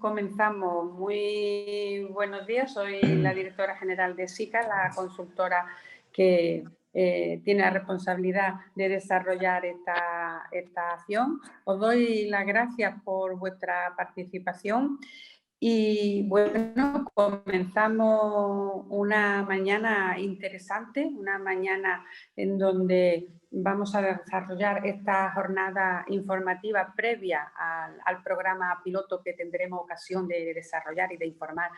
comenzamos. Muy buenos días, soy la directora general de SICA, la consultora que tiene la responsabilidad de desarrollar esta acción. Os doy las gracias por vuestra participación y, bueno, comenzamos una mañana interesante, una mañana en donde vamos a desarrollar esta jornada informativa previa al programa piloto que tendremos ocasión de desarrollar y de informar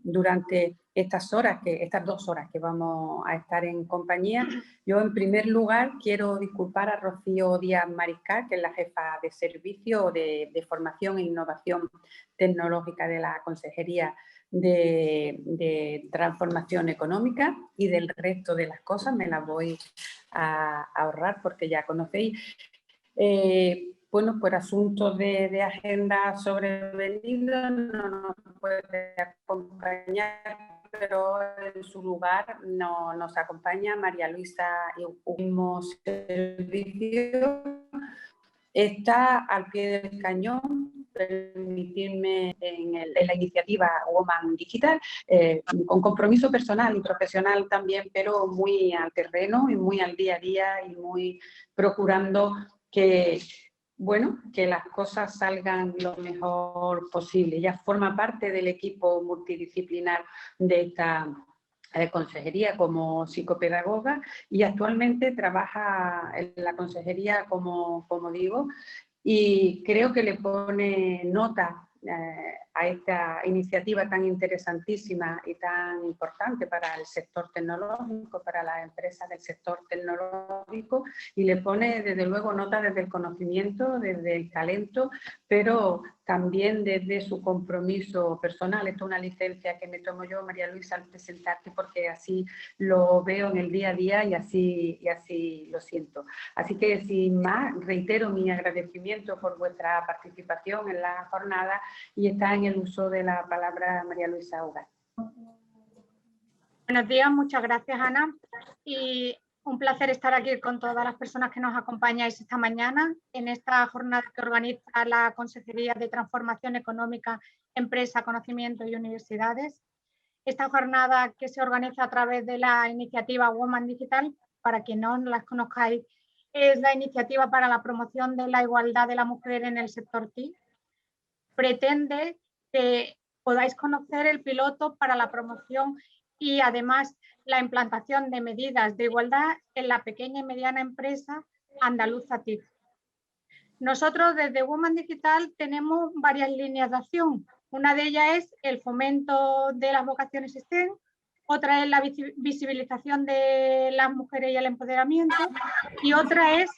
durante estas 2 horas que vamos a estar en compañía. Yo, en primer lugar, quiero disculpar a Rocío Díaz Mariscal, que es la jefa de servicio de formación e innovación tecnológica de la Consejería de Transformación Económica, y del resto de las cosas me las voy a ahorrar porque ya conocéis. Bueno, por asuntos de agenda sobrevenidos no nos puede acompañar, pero en su lugar nos acompaña María Luisa Humo Servicio. Está al pie del cañón, permitirme, en la iniciativa Woman Digital, con compromiso personal y profesional también, pero muy al terreno y muy al día a día y muy procurando que las cosas salgan lo mejor posible. Ella forma parte del equipo multidisciplinar de esta consejería como psicopedagoga y actualmente trabaja en la consejería como digo, y creo que le pone nota a esta iniciativa tan interesantísima y tan importante para el sector tecnológico, para las empresas del sector tecnológico, y le pone desde luego nota desde el conocimiento, desde el talento, pero también desde su compromiso personal. Esto es una licencia que me tomo yo, María Luisa, al presentarte, porque así lo veo en el día a día y así lo siento. Así que, sin más, reitero mi agradecimiento por vuestra participación en la jornada, y está en el uso de la palabra María Luisa Ugar. Buenos días, muchas gracias, Ana. Y un placer estar aquí con todas las personas que nos acompañáis esta mañana en esta jornada que organiza la Consejería de Transformación Económica, Empresa, Conocimiento y Universidades. Esta jornada, que se organiza a través de la iniciativa Woman Digital, para quien no las conozcáis, es la iniciativa para la promoción de la igualdad de la mujer en el sector TIC. Pretende que podáis conocer el piloto para la promoción y además la implantación de medidas de igualdad en la pequeña y mediana empresa andaluza TIC. Nosotros desde Woman Digital tenemos varias líneas de acción. Una de ellas es el fomento de las vocaciones STEM, otra es la visibilización de las mujeres y el empoderamiento, y otra es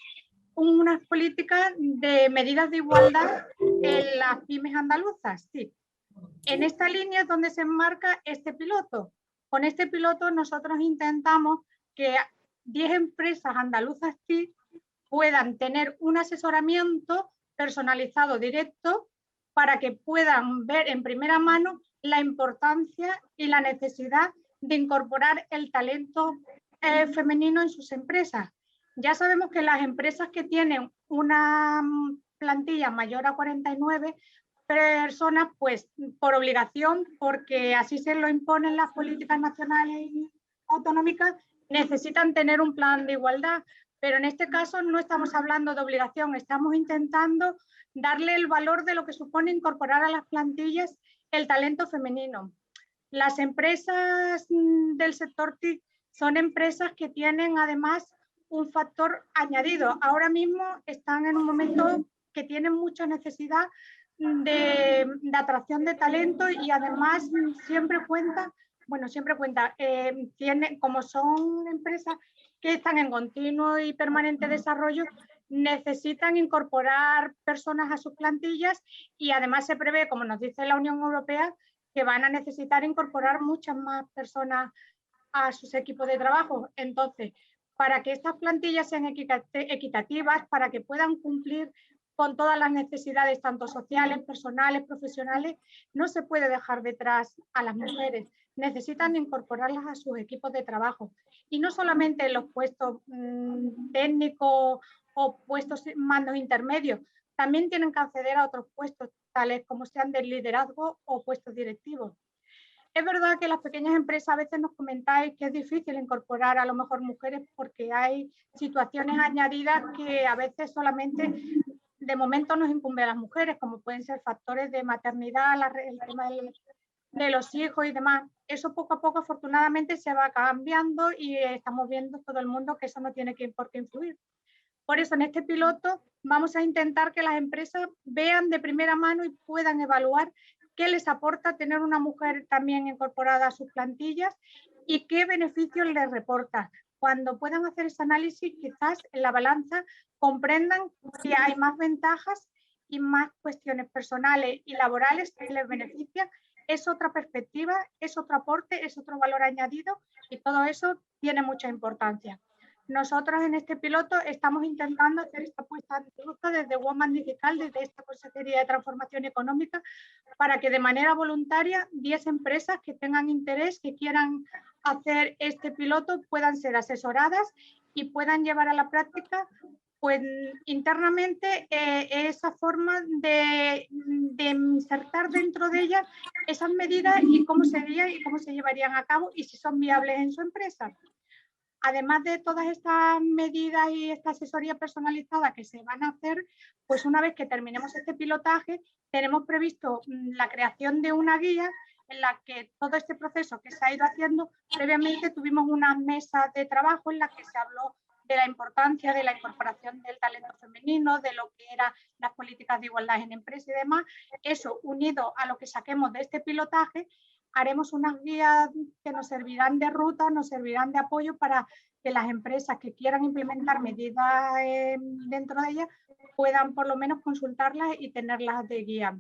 unas políticas de medidas de igualdad en las pymes andaluzas. Sí. En esta línea es donde se enmarca este piloto. Con este piloto nosotros intentamos que 10 empresas andaluzas TIC puedan tener un asesoramiento personalizado directo para que puedan ver en primera mano la importancia y la necesidad de incorporar el talento femenino en sus empresas. Ya sabemos que las empresas que tienen una plantilla mayor a 49 personas, pues por obligación, porque así se lo imponen las políticas nacionales y autonómicas, necesitan tener un plan de igualdad. Pero en este caso no estamos hablando de obligación, estamos intentando darle el valor de lo que supone incorporar a las plantillas el talento femenino. Las empresas del sector TIC son empresas que tienen además un factor añadido. Ahora mismo están en un momento que tienen mucha necesidad de atracción de talento, y además siempre cuenta, como son empresas que están en continuo y permanente desarrollo, necesitan incorporar personas a sus plantillas, y además se prevé, como nos dice la Unión Europea, que van a necesitar incorporar muchas más personas a sus equipos de trabajo. Entonces, para que estas plantillas sean equitativas, para que puedan cumplir con todas las necesidades, tanto sociales, personales, profesionales, no se puede dejar detrás a las mujeres. Necesitan incorporarlas a sus equipos de trabajo. Y no solamente en los puestos técnicos o puestos mandos intermedios, también tienen que acceder a otros puestos, tales como sean de liderazgo o puestos directivos. Es verdad que las pequeñas empresas a veces nos comentáis que es difícil incorporar a lo mejor mujeres porque hay situaciones añadidas que a veces solamente de momento nos incumbe a las mujeres, como pueden ser factores de maternidad, el tema de los hijos y demás. Eso poco a poco afortunadamente se va cambiando y estamos viendo todo el mundo que eso no tiene por qué influir. Por eso en este piloto vamos a intentar que las empresas vean de primera mano y puedan evaluar qué les aporta tener una mujer también incorporada a sus plantillas y qué beneficios les reporta. Cuando puedan hacer ese análisis, quizás en la balanza comprendan que hay más ventajas y más cuestiones personales y laborales que les benefician. Es otra perspectiva, es otro aporte, es otro valor añadido y todo eso tiene mucha importancia. Nosotros en este piloto estamos intentando hacer esta puesta en ruta desde Woman Digital, desde esta Consejería de Transformación Económica, para que de manera voluntaria 10 empresas que tengan interés, que quieran hacer este piloto, puedan ser asesoradas y puedan llevar a la práctica pues internamente esa forma de insertar dentro de ellas esas medidas y cómo serían y cómo se llevarían a cabo y si son viables en su empresa. Además de todas estas medidas y esta asesoría personalizada que se van a hacer, pues una vez que terminemos este pilotaje, tenemos previsto la creación de una guía en la que todo este proceso que se ha ido haciendo, previamente tuvimos una mesa de trabajo en la que se habló de la importancia de la incorporación del talento femenino, de lo que eran las políticas de igualdad en empresas y demás. Eso unido a lo que saquemos de este pilotaje, haremos unas guías que nos servirán de ruta, nos servirán de apoyo para que las empresas que quieran implementar medidas dentro de ellas puedan por lo menos consultarlas y tenerlas de guía.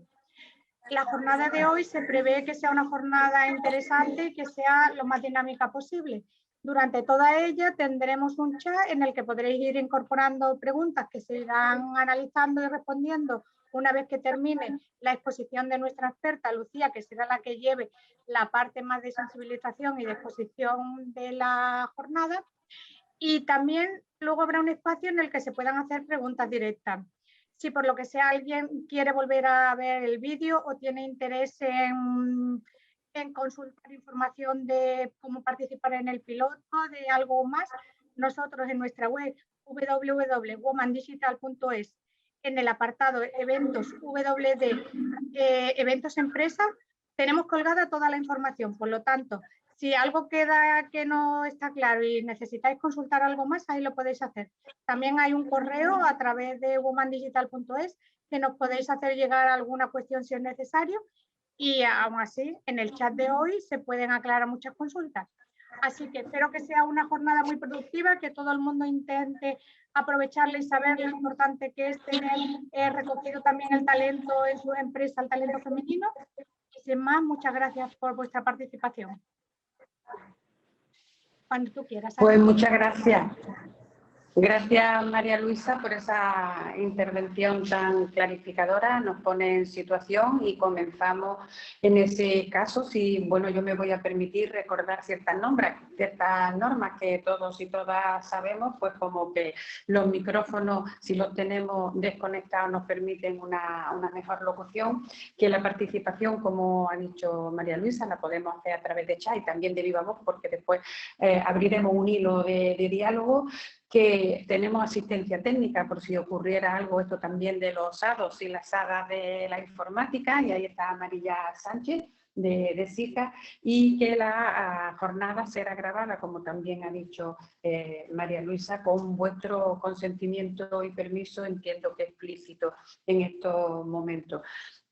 La jornada de hoy se prevé que sea una jornada interesante y que sea lo más dinámica posible. Durante toda ella tendremos un chat en el que podréis ir incorporando preguntas que se irán analizando y respondiendo una vez que termine la exposición de nuestra experta, Lucía, que será la que lleve la parte más de sensibilización y de exposición de la jornada. Y también luego habrá un espacio en el que se puedan hacer preguntas directas. Si por lo que sea alguien quiere volver a ver el vídeo o tiene interés en consultar información de cómo participar en el piloto, de algo más, nosotros en nuestra web www.womandigital.es, en el apartado eventos WD eventos empresa, tenemos colgada toda la información. Por lo tanto, si algo queda que no está claro y necesitáis consultar algo más, ahí lo podéis hacer. También hay un correo a través de womandigital.es que nos podéis hacer llegar alguna cuestión si es necesario y aún así en el chat de hoy se pueden aclarar muchas consultas. Así que espero que sea una jornada muy productiva, que todo el mundo intente aprovecharla y saber lo importante que es tener recogido también el talento en su empresa, el talento femenino. Y sin más, muchas gracias por vuestra participación. Cuando tú quieras. Pues muchas gracias. Gracias, María Luisa, por esa intervención tan clarificadora. Nos pone en situación y comenzamos en ese caso. Si, bueno, yo me voy a permitir recordar ciertas normas que todos y todas sabemos, pues como que los micrófonos, si los tenemos desconectados, nos permiten una mejor locución, que la participación, como ha dicho María Luisa, la podemos hacer a través de chat y también de viva voz, porque después abriremos un hilo de diálogo, que tenemos asistencia técnica por si ocurriera algo, esto también de los hados y las sagas de la informática, y ahí está Marilla Sánchez de SICA, y que la jornada será grabada, como también ha dicho María Luisa, con vuestro consentimiento y permiso, entiendo que explícito en estos momentos.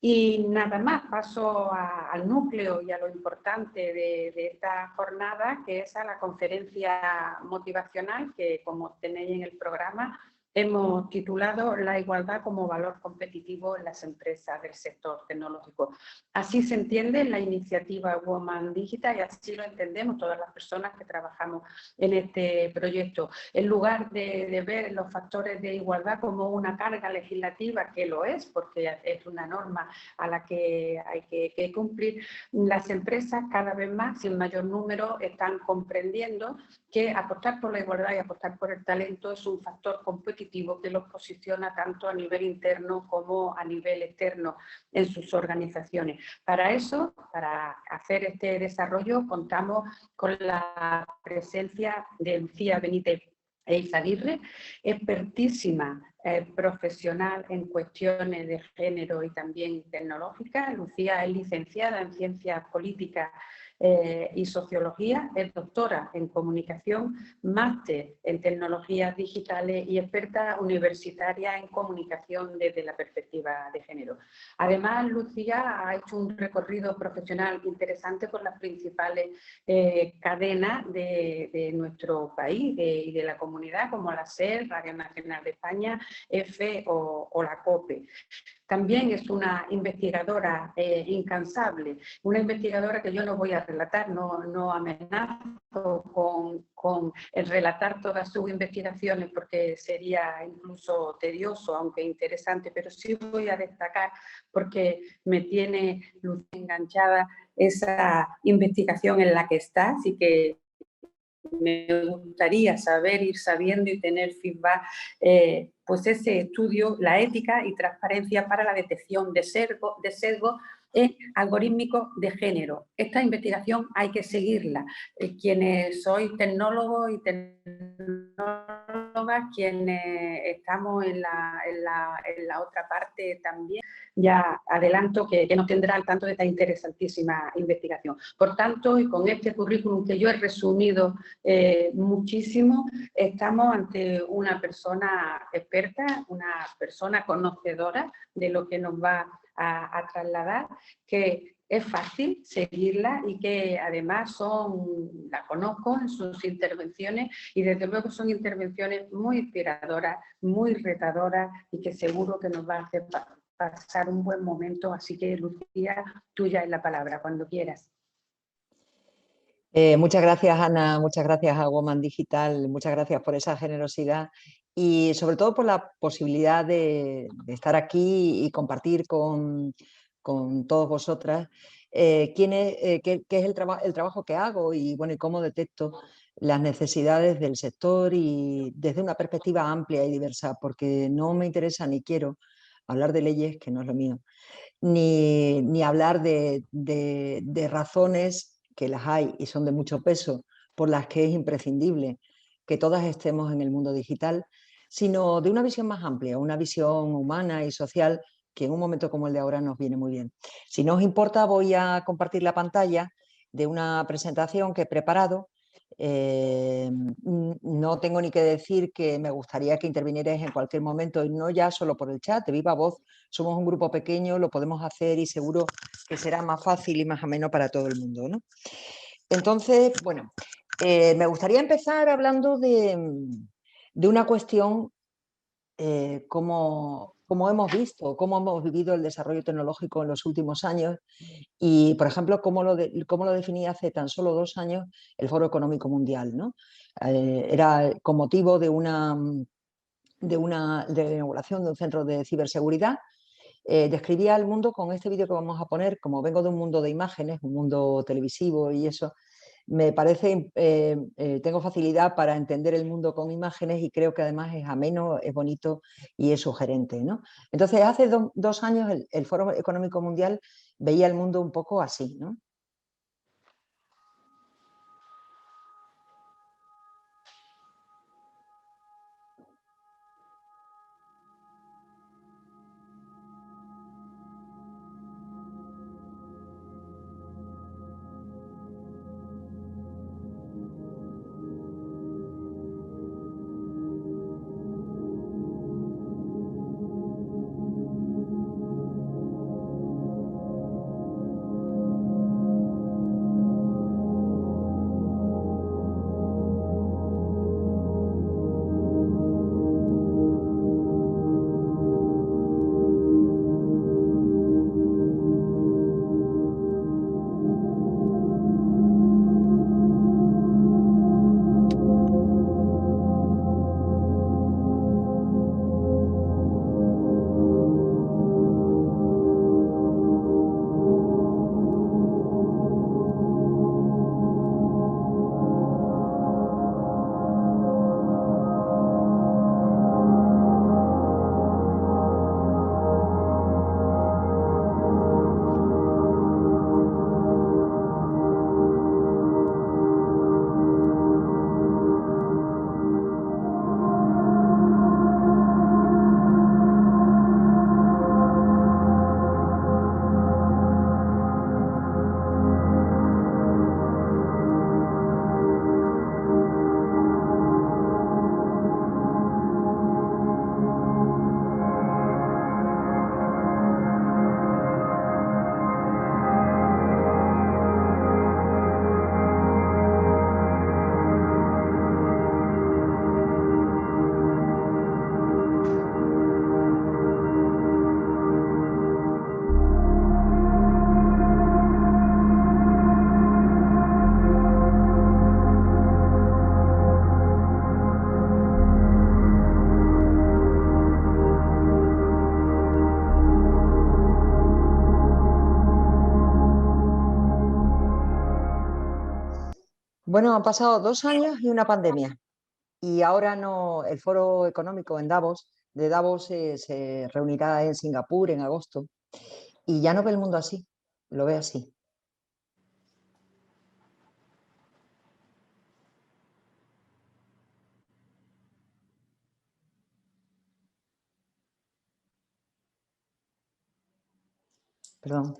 Y nada más, paso al núcleo y a lo importante de esta jornada, que es a la conferencia motivacional que, como tenéis en el programa, hemos titulado La igualdad como valor competitivo en las empresas del sector tecnológico. Así se entiende la iniciativa Woman Digital y así lo entendemos todas las personas que trabajamos en este proyecto. En lugar de ver los factores de igualdad como una carga legislativa, que lo es, porque es una norma a la que hay que cumplir, las empresas cada vez más y en mayor número están comprendiendo que apostar por la igualdad y apostar por el talento es un factor competitivo que los posiciona tanto a nivel interno como a nivel externo en sus organizaciones. Para eso, para hacer este desarrollo, contamos con la presencia de Lucía Benítez Eizaguirre, expertísima profesional en cuestiones de género y también tecnológicas. Lucía es licenciada en Ciencias Políticas y Sociología, es doctora en Comunicación, máster en Tecnologías Digitales y experta universitaria en Comunicación desde la perspectiva de género. Además, Lucía ha hecho un recorrido profesional interesante por las principales cadenas de nuestro país y de la comunidad, como la SER, Radio Nacional de España, EFE o la COPE. También es una investigadora incansable, una investigadora que yo no voy a relatar, no amenazo con el relatar todas sus investigaciones porque sería incluso tedioso, aunque interesante, pero sí voy a destacar porque me tiene enganchada esa investigación en la que está, así que me gustaría saber, ir sabiendo y tener feedback, pues ese estudio, la ética y transparencia para la detección de sesgo algorítmicos de género. Esta investigación hay que seguirla. Quienes sois tecnólogos y tecnólogas, quienes estamos en la otra parte también, ya adelanto que nos tendrá al tanto de esta interesantísima investigación. Por tanto, y con este currículum que yo he resumido muchísimo, estamos ante una persona experta, una persona conocedora de lo que nos va a trasladar, que es fácil seguirla y que además la conozco en sus intervenciones y desde luego son intervenciones muy inspiradoras, muy retadoras y que seguro que nos va a hacer pasar un buen momento. Así que, Lucía, tuya es la palabra, cuando quieras. Muchas gracias, Ana, muchas gracias a Woman Digital, muchas gracias por esa generosidad y sobre todo por la posibilidad de estar aquí y compartir con todos vosotras qué es el trabajo que hago y, bueno, y cómo detecto las necesidades del sector y desde una perspectiva amplia y diversa, porque no me interesa ni quiero hablar de leyes, que no es lo mío, ni hablar de razones, que las hay y son de mucho peso, por las que es imprescindible que todas estemos en el mundo digital, sino de una visión más amplia, una visión humana y social que en un momento como el de ahora nos viene muy bien. Si no os importa, voy a compartir la pantalla de una presentación que he preparado. No tengo ni que decir que me gustaría que intervinierais en cualquier momento y no ya solo por el chat, de viva voz. Somos un grupo pequeño, lo podemos hacer y seguro que será más fácil y más ameno para todo el mundo, ¿no? Entonces, bueno, me gustaría empezar hablando de una cuestión como hemos visto, cómo hemos vivido el desarrollo tecnológico en los últimos años y, por ejemplo, cómo lo definía hace tan solo 2 años el Foro Económico Mundial, ¿no? Era con motivo de la inauguración de un centro de ciberseguridad. Describía el mundo con este vídeo que vamos a poner. Como vengo de un mundo de imágenes, un mundo televisivo y eso, me parece, tengo facilidad para entender el mundo con imágenes y creo que además es ameno, es bonito y es sugerente, ¿no? Entonces, hace 2 años el Foro Económico Mundial veía el mundo un poco así, ¿no? Bueno, han pasado 2 años y una pandemia. Y ahora no, el Foro Económico de Davos se reunirá en Singapur en agosto. Y ya no ve el mundo así, lo ve así. Perdón.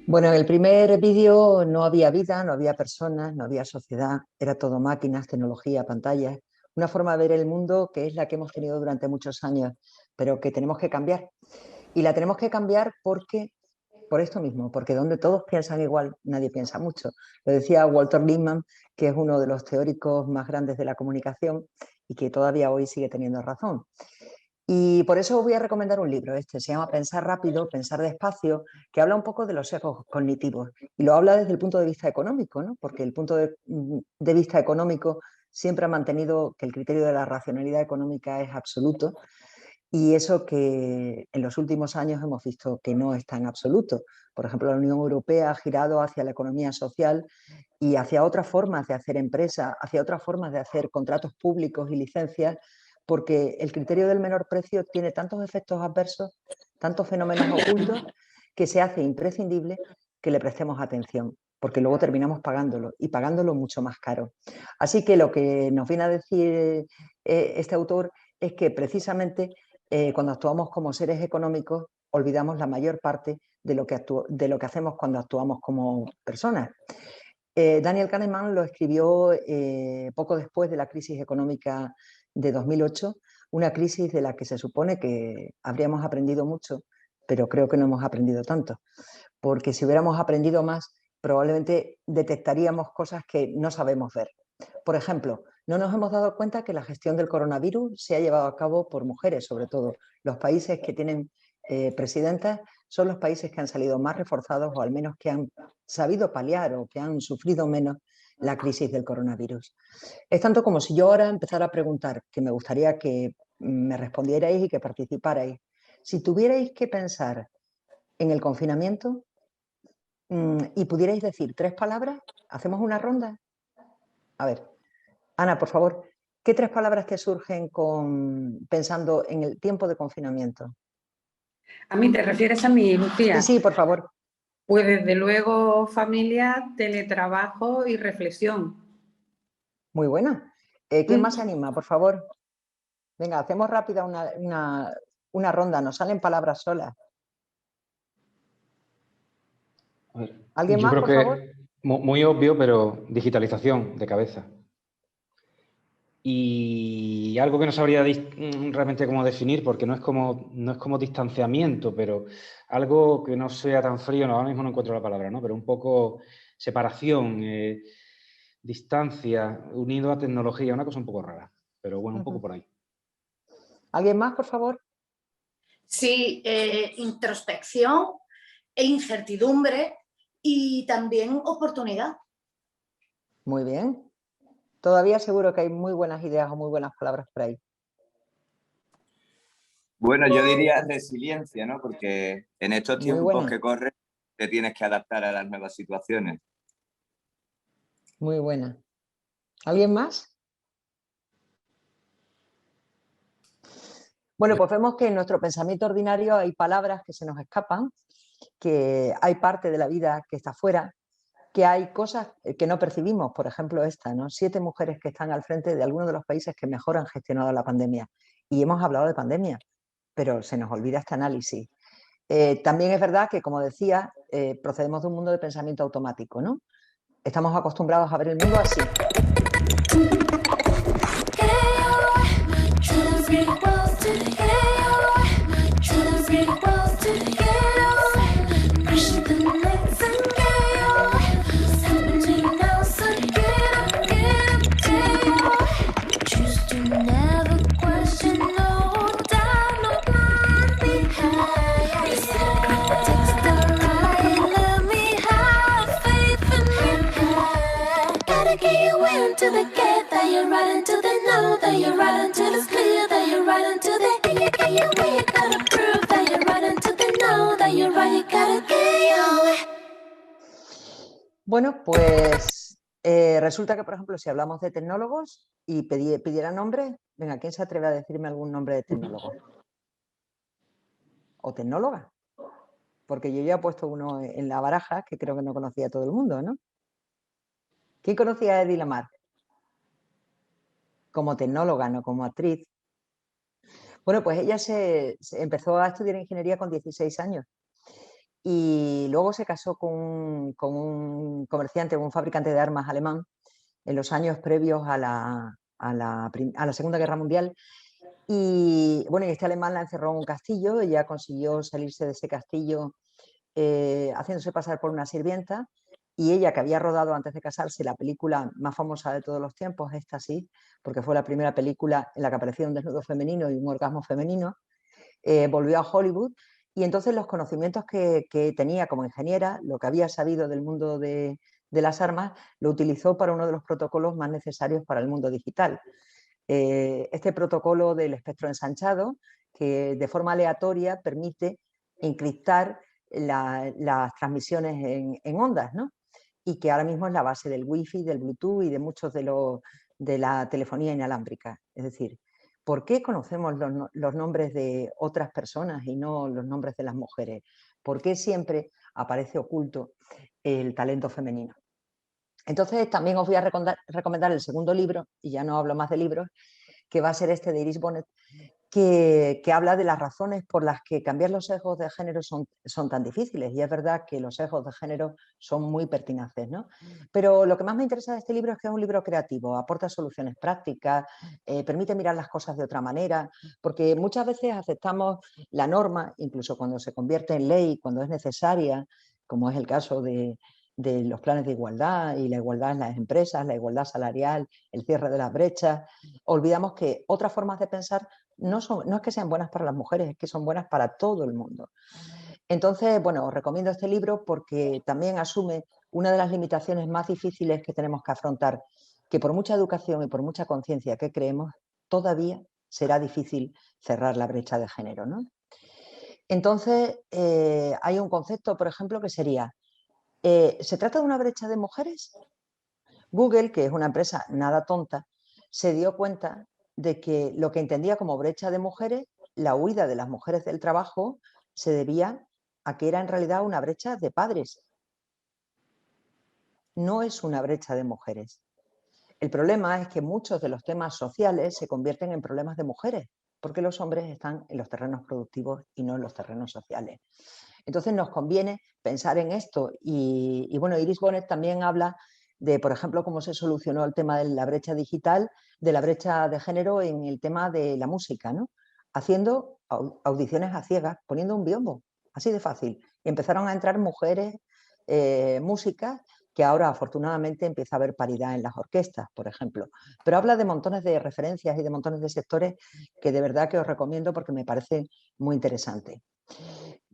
Bueno, en el primer vídeo no había vida, no había personas, no había sociedad, era todo máquinas, tecnología, pantallas, una forma de ver el mundo que es la que hemos tenido durante muchos años, pero que tenemos que cambiar. Y la tenemos que cambiar por esto mismo, porque donde todos piensan igual, nadie piensa mucho. Lo decía Walter Lippmann, que es uno de los teóricos más grandes de la comunicación y que todavía hoy sigue teniendo razón. Y por eso voy a recomendar un libro, se llama Pensar rápido, pensar despacio, que habla un poco de los sesgos cognitivos y lo habla desde el punto de vista económico, ¿no? Porque el punto de vista económico siempre ha mantenido que el criterio de la racionalidad económica es absoluto y eso que en los últimos años hemos visto que no es tan absoluto. Por ejemplo, la Unión Europea ha girado hacia la economía social y hacia otras formas de hacer empresa, hacia otras formas de hacer contratos públicos y licencias, porque el criterio del menor precio tiene tantos efectos adversos, tantos fenómenos ocultos, que se hace imprescindible que le prestemos atención, porque luego terminamos pagándolo y pagándolo mucho más caro. Así que lo que nos viene a decir este autor es que precisamente cuando actuamos como seres económicos olvidamos la mayor parte de lo que hacemos cuando actuamos como personas. Daniel Kahneman lo escribió poco después de la crisis económica de 2008, una crisis de la que se supone que habríamos aprendido mucho, pero creo que no hemos aprendido tanto, porque si hubiéramos aprendido más, probablemente detectaríamos cosas que no sabemos ver. Por ejemplo, no nos hemos dado cuenta que la gestión del coronavirus se ha llevado a cabo por mujeres, sobre todo. Los países que tienen presidentas son los países que han salido más reforzados o al menos que han sabido paliar o que han sufrido menos la crisis del coronavirus. Es tanto como si yo ahora empezara a preguntar, que me gustaría que me respondierais y que participarais. Si tuvierais que pensar en el confinamiento y pudierais decir 3 palabras, ¿hacemos una ronda? A ver, Ana, por favor, ¿qué 3 palabras te surgen pensando en el tiempo de confinamiento? ¿A mí te refieres a mí, Lucía? Sí, por favor. Pues desde luego familia, teletrabajo y reflexión. Muy buena. ¿Quién más se anima, por favor? Venga, hacemos rápida una ronda, nos salen palabras solas. ¿Alguien Yo más, creo por que favor? muy obvio, pero digitalización de cabeza. Y algo que no sabría realmente cómo definir, porque no es como distanciamiento, pero algo que no sea tan frío, ahora mismo no encuentro la palabra, ¿no? Pero un poco separación, distancia, unido a tecnología, una cosa un poco rara, pero bueno, un poco por ahí. ¿Alguien más, por favor? Sí, introspección e incertidumbre y también oportunidad. Muy bien. Todavía seguro que hay muy buenas ideas o muy buenas palabras por ahí. Bueno, yo diría resiliencia, ¿no? Porque en estos Muy tiempos buena. que corren te tienes que adaptar a las nuevas situaciones. Muy buena. ¿Alguien más? Bueno, pues vemos que en nuestro pensamiento ordinario hay palabras que se nos escapan, que hay parte de la vida que está fuera, que hay cosas que no percibimos, por ejemplo esta, ¿no? 7 mujeres que están al frente de algunos de los países que mejor han gestionado la pandemia. Y hemos hablado de pandemia, pero se nos olvida este análisis. También es verdad que, como decía, procedemos de un mundo de pensamiento automático, ¿no? Estamos acostumbrados a ver el mundo así. Bueno, pues resulta que, por ejemplo, si hablamos de tecnólogos y pidiera nombre, venga, ¿quién se atreve a decirme algún nombre de tecnólogo? ¿O tecnóloga? Porque yo ya he puesto uno en la baraja que creo que no conocía todo el mundo, ¿no? ¿Quién conocía a Eddie Lamar? Como tecnóloga, no como actriz. Bueno, pues ella se empezó a estudiar ingeniería con 16 años y luego se casó con un comerciante, un fabricante de armas alemán en los años previos a la Segunda Guerra Mundial. Y bueno, este alemán la encerró en un castillo, ella consiguió salirse de ese castillo haciéndose pasar por una sirvienta, y ella, que había rodado antes de casarse la película más famosa de todos los tiempos, esta sí, porque fue la primera película en la que aparecía un desnudo femenino y un orgasmo femenino, volvió a Hollywood, y entonces los conocimientos que tenía como ingeniera, lo que había sabido del mundo de las armas, lo utilizó para uno de los protocolos más necesarios para el mundo digital. Este protocolo del espectro ensanchado, que de forma aleatoria permite encriptar las transmisiones en ondas, ¿no? Y que ahora mismo es la base del Wi-Fi, del Bluetooth y de muchos de la telefonía inalámbrica. Es decir, ¿por qué conocemos los nombres de otras personas y no los nombres de las mujeres? ¿Por qué siempre aparece oculto el talento femenino? Entonces también os voy a recomendar el segundo libro, y ya no hablo más de libros, que va a ser este de Iris Bonet, que habla de las razones por las que cambiar los sesgos de género son tan difíciles. Y es verdad que los sesgos de género son muy pertinaces, ¿no? Pero lo que más me interesa de este libro es que es un libro creativo, aporta soluciones prácticas, permite mirar las cosas de otra manera, porque muchas veces aceptamos la norma, incluso cuando se convierte en ley, cuando es necesaria, como es el caso de los planes de igualdad y la igualdad en las empresas, la igualdad salarial, el cierre de las brechas. Olvidamos que otras formas de pensar no es que sean buenas para las mujeres, es que son buenas para todo el mundo. Entonces, bueno, os recomiendo este libro porque también asume una de las limitaciones más difíciles que tenemos que afrontar, que por mucha educación y por mucha conciencia que creemos, todavía será difícil cerrar la brecha de género, ¿no? Entonces, hay un concepto, por ejemplo, que sería: ¿se trata de una brecha de mujeres? Google, que es una empresa nada tonta, se dio cuenta de que lo que entendía como brecha de mujeres, la huida de las mujeres del trabajo, se debía a que era en realidad una brecha de padres. No es una brecha de mujeres. El problema es que muchos de los temas sociales se convierten en problemas de mujeres, porque los hombres están en los terrenos productivos y no en los terrenos sociales. Entonces nos conviene pensar en esto y bueno, Iris Bonet también habla de, por ejemplo, cómo se solucionó el tema de la brecha digital, de la brecha de género en el tema de la música, ¿no? Haciendo audiciones a ciegas, poniendo un biombo, así de fácil. Y empezaron a entrar mujeres músicas, que ahora afortunadamente empieza a haber paridad en las orquestas, por ejemplo. Pero habla de montones de referencias y de montones de sectores que de verdad que os recomiendo porque me parece muy interesante.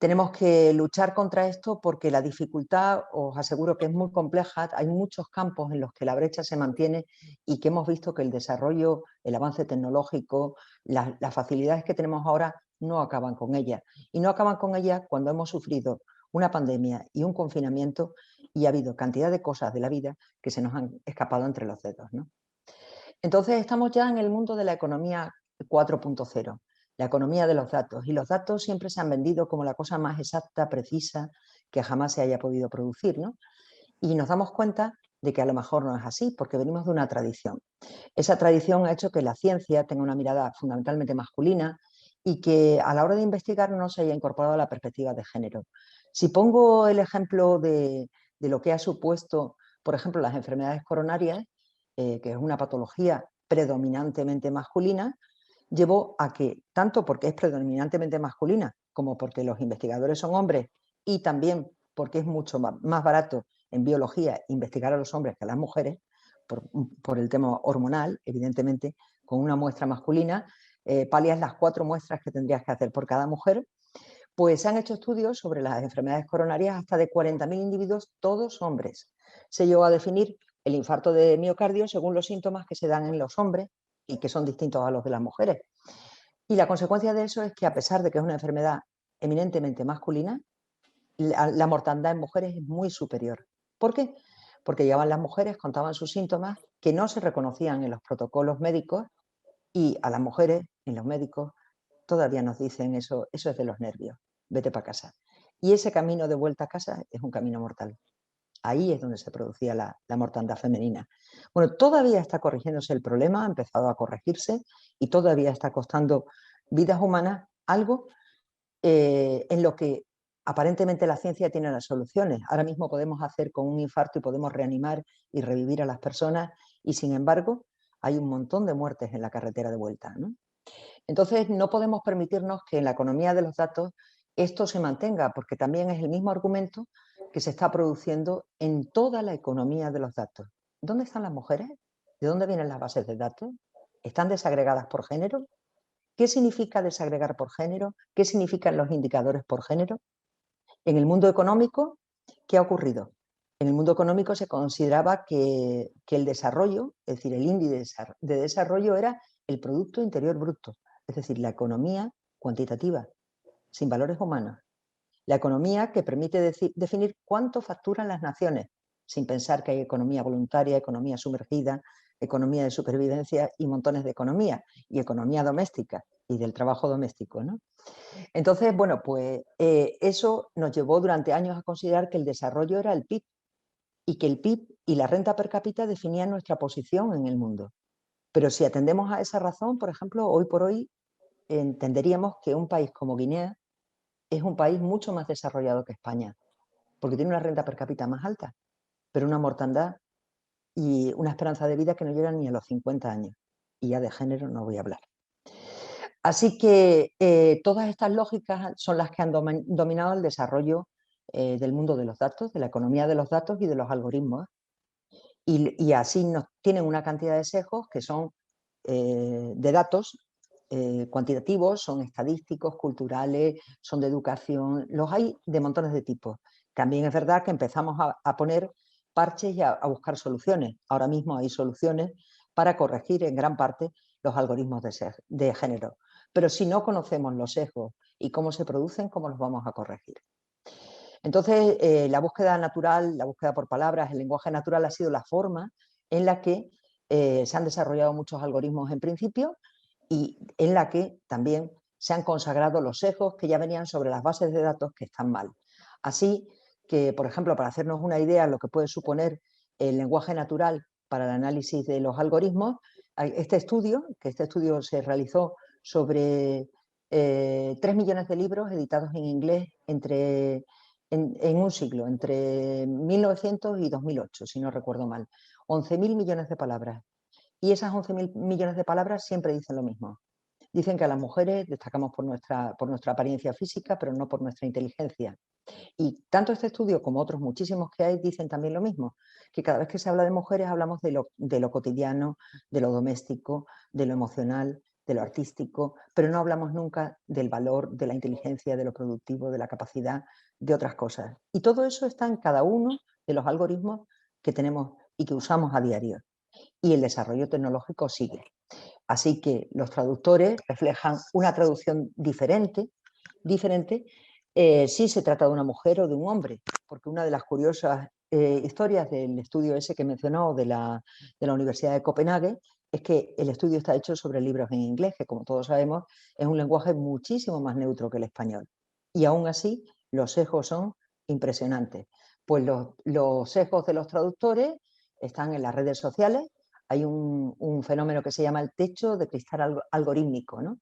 Tenemos que luchar contra esto porque la dificultad, os aseguro que es muy compleja. Hay muchos campos en los que la brecha se mantiene y que hemos visto que el desarrollo, el avance tecnológico, las facilidades que tenemos ahora no acaban con ella. Y no acaban con ella cuando hemos sufrido una pandemia y un confinamiento y ha habido cantidad de cosas de la vida que se nos han escapado entre los dedos, ¿no? Entonces estamos ya en el mundo de la economía 4.0. La economía de los datos, y los datos siempre se han vendido como la cosa más exacta, precisa, que jamás se haya podido producir, ¿no? Y nos damos cuenta de que a lo mejor no es así, porque venimos de una tradición. Esa tradición ha hecho que la ciencia tenga una mirada fundamentalmente masculina y que a la hora de investigar no se haya incorporado la perspectiva de género. Si pongo el ejemplo de lo que ha supuesto, por ejemplo, las enfermedades coronarias, que es una patología predominantemente masculina, llevó a que, tanto porque es predominantemente masculina, como porque los investigadores son hombres y también porque es mucho más barato en biología investigar a los hombres que a las mujeres, por el tema hormonal, evidentemente, con una muestra masculina, palias las 4 muestras que tendrías que hacer por cada mujer, pues se han hecho estudios sobre las enfermedades coronarias hasta de 40.000 individuos, todos hombres. Se llegó a definir el infarto de miocardio según los síntomas que se dan en los hombres y que son distintos a los de las mujeres. Y la consecuencia de eso es que, a pesar de que es una enfermedad eminentemente masculina, la mortandad en mujeres es muy superior. ¿Por qué? Porque llegaban las mujeres, contaban sus síntomas que no se reconocían en los protocolos médicos y a las mujeres, en los médicos, todavía nos dicen eso es de los nervios, vete para casa. Y ese camino de vuelta a casa es un camino mortal. Ahí es donde se producía la mortandad femenina. Bueno, todavía está corrigiéndose el problema, ha empezado a corregirse y todavía está costando vidas humanas, algo en lo que aparentemente la ciencia tiene las soluciones. Ahora mismo podemos hacer con un infarto y podemos reanimar y revivir a las personas y, sin embargo, hay un montón de muertes en la carretera de vuelta, ¿no? Entonces, no podemos permitirnos que en la economía de los datos esto se mantenga, porque también es el mismo argumento que se está produciendo en toda la economía de los datos. ¿Dónde están las mujeres? ¿De dónde vienen las bases de datos? ¿Están desagregadas por género? ¿Qué significa desagregar por género? ¿Qué significan los indicadores por género? En el mundo económico, ¿qué ha ocurrido? En el mundo económico se consideraba que el desarrollo, es decir, el índice de desarrollo era el Producto Interior Bruto, es decir, la economía cuantitativa, sin valores humanos. La economía que permite definir cuánto facturan las naciones, sin pensar que hay economía voluntaria, economía sumergida, economía de supervivencia y montones de economía, y economía doméstica y del trabajo doméstico, ¿no? Entonces, bueno, pues eso nos llevó durante años a considerar que el desarrollo era el PIB y que el PIB y la renta per cápita definían nuestra posición en el mundo. Pero si atendemos a esa razón, por ejemplo, hoy por hoy entenderíamos que un país como Guinea es un país mucho más desarrollado que España, porque tiene una renta per cápita más alta, pero una mortandad y una esperanza de vida que no llegan ni a los 50 años. Y ya de género no voy a hablar. Así que todas estas lógicas son las que han dominado el desarrollo del mundo de los datos, de la economía de los datos y de los algoritmos. Y así tienen una cantidad de sesgos que son de datos cuantitativos, son estadísticos, culturales, son de educación, los hay de montones de tipos. También es verdad que empezamos a poner parches y a buscar soluciones. Ahora mismo hay soluciones para corregir en gran parte los algoritmos de género. Pero si no conocemos los sesgos y cómo se producen, ¿cómo los vamos a corregir? Entonces, la búsqueda natural, la búsqueda por palabras, el lenguaje natural ha sido la forma en la que se han desarrollado muchos algoritmos en principio y en la que también se han consagrado los sesgos que ya venían sobre las bases de datos que están mal. Así que, por ejemplo, para hacernos una idea de lo que puede suponer el lenguaje natural para el análisis de los algoritmos, este estudio se realizó sobre 3 millones de libros editados en inglés en un siglo, entre 1900 y 2008, si no recuerdo mal. 11.000 millones de palabras. Y esas 11.000 millones de palabras siempre dicen lo mismo. Dicen que a las mujeres destacamos por nuestra apariencia física, pero no por nuestra inteligencia. Y tanto este estudio como otros muchísimos que hay dicen también lo mismo, que cada vez que se habla de mujeres hablamos de lo cotidiano, de lo doméstico, de lo emocional, de lo artístico, pero no hablamos nunca del valor, de la inteligencia, de lo productivo, de la capacidad, de otras cosas. Y todo eso está en cada uno de los algoritmos que tenemos y que usamos a diario. Y el desarrollo tecnológico sigue. Así que los traductores reflejan una traducción diferente si se trata de una mujer o de un hombre, porque una de las curiosas historias del estudio ese que mencionó de la Universidad de Copenhague es que el estudio está hecho sobre libros en inglés, que como todos sabemos es un lenguaje muchísimo más neutro que el español. Y aún así los sesgos son impresionantes. Pues los sesgos de los traductores están en las redes sociales. Hay un fenómeno que se llama el techo de cristal algorítmico, ¿no?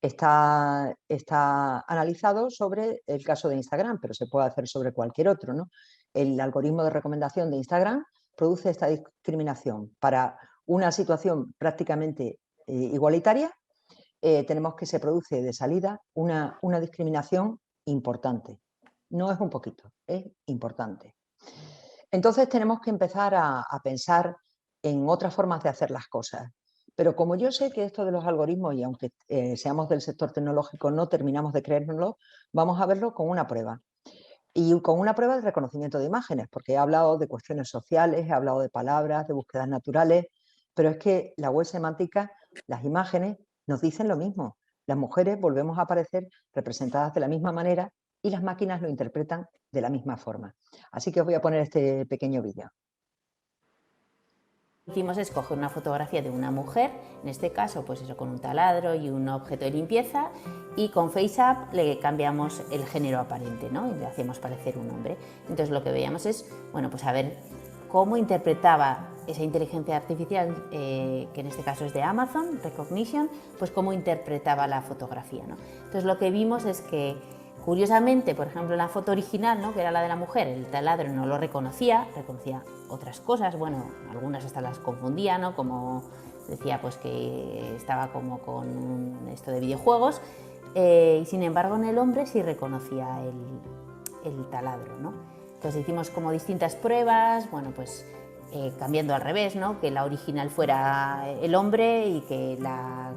Está analizado sobre el caso de Instagram, pero se puede hacer sobre cualquier otro, ¿no? El algoritmo de recomendación de Instagram produce esta discriminación. Para una situación prácticamente igualitaria, tenemos que se produce de salida una discriminación importante. No es un poquito, es importante. Entonces tenemos que empezar a pensar en otras formas de hacer las cosas. Pero como yo sé que esto de los algoritmos, y aunque seamos del sector tecnológico no terminamos de creérnoslo, vamos a verlo con una prueba. Y con una prueba de reconocimiento de imágenes, porque he hablado de cuestiones sociales, he hablado de palabras, de búsquedas naturales, pero es que la web semántica, las imágenes, nos dicen lo mismo. Las mujeres volvemos a aparecer representadas de la misma manera y las máquinas lo interpretan de la misma forma. Así que os voy a poner este pequeño vídeo. Lo que hicimos es coger una fotografía de una mujer, en este caso pues eso, con un taladro y un objeto de limpieza, y con FaceApp le cambiamos el género aparente, ¿no? Y le hacíamos parecer un hombre. Entonces lo que veíamos es, bueno, pues a ver cómo interpretaba esa inteligencia artificial, que en este caso es de Amazon, Recognition, pues cómo interpretaba la fotografía, ¿no? Entonces lo que vimos es que, curiosamente, por ejemplo, en la foto original, ¿no?, que era la de la mujer, el taladro no lo reconocía otras cosas, bueno, algunas hasta las confundía, ¿no?, como decía pues que estaba como con esto de videojuegos, y sin embargo en el hombre sí reconocía el taladro, ¿no? Entonces hicimos como distintas pruebas, bueno, pues cambiando al revés, ¿no?, que la original fuera el hombre y que la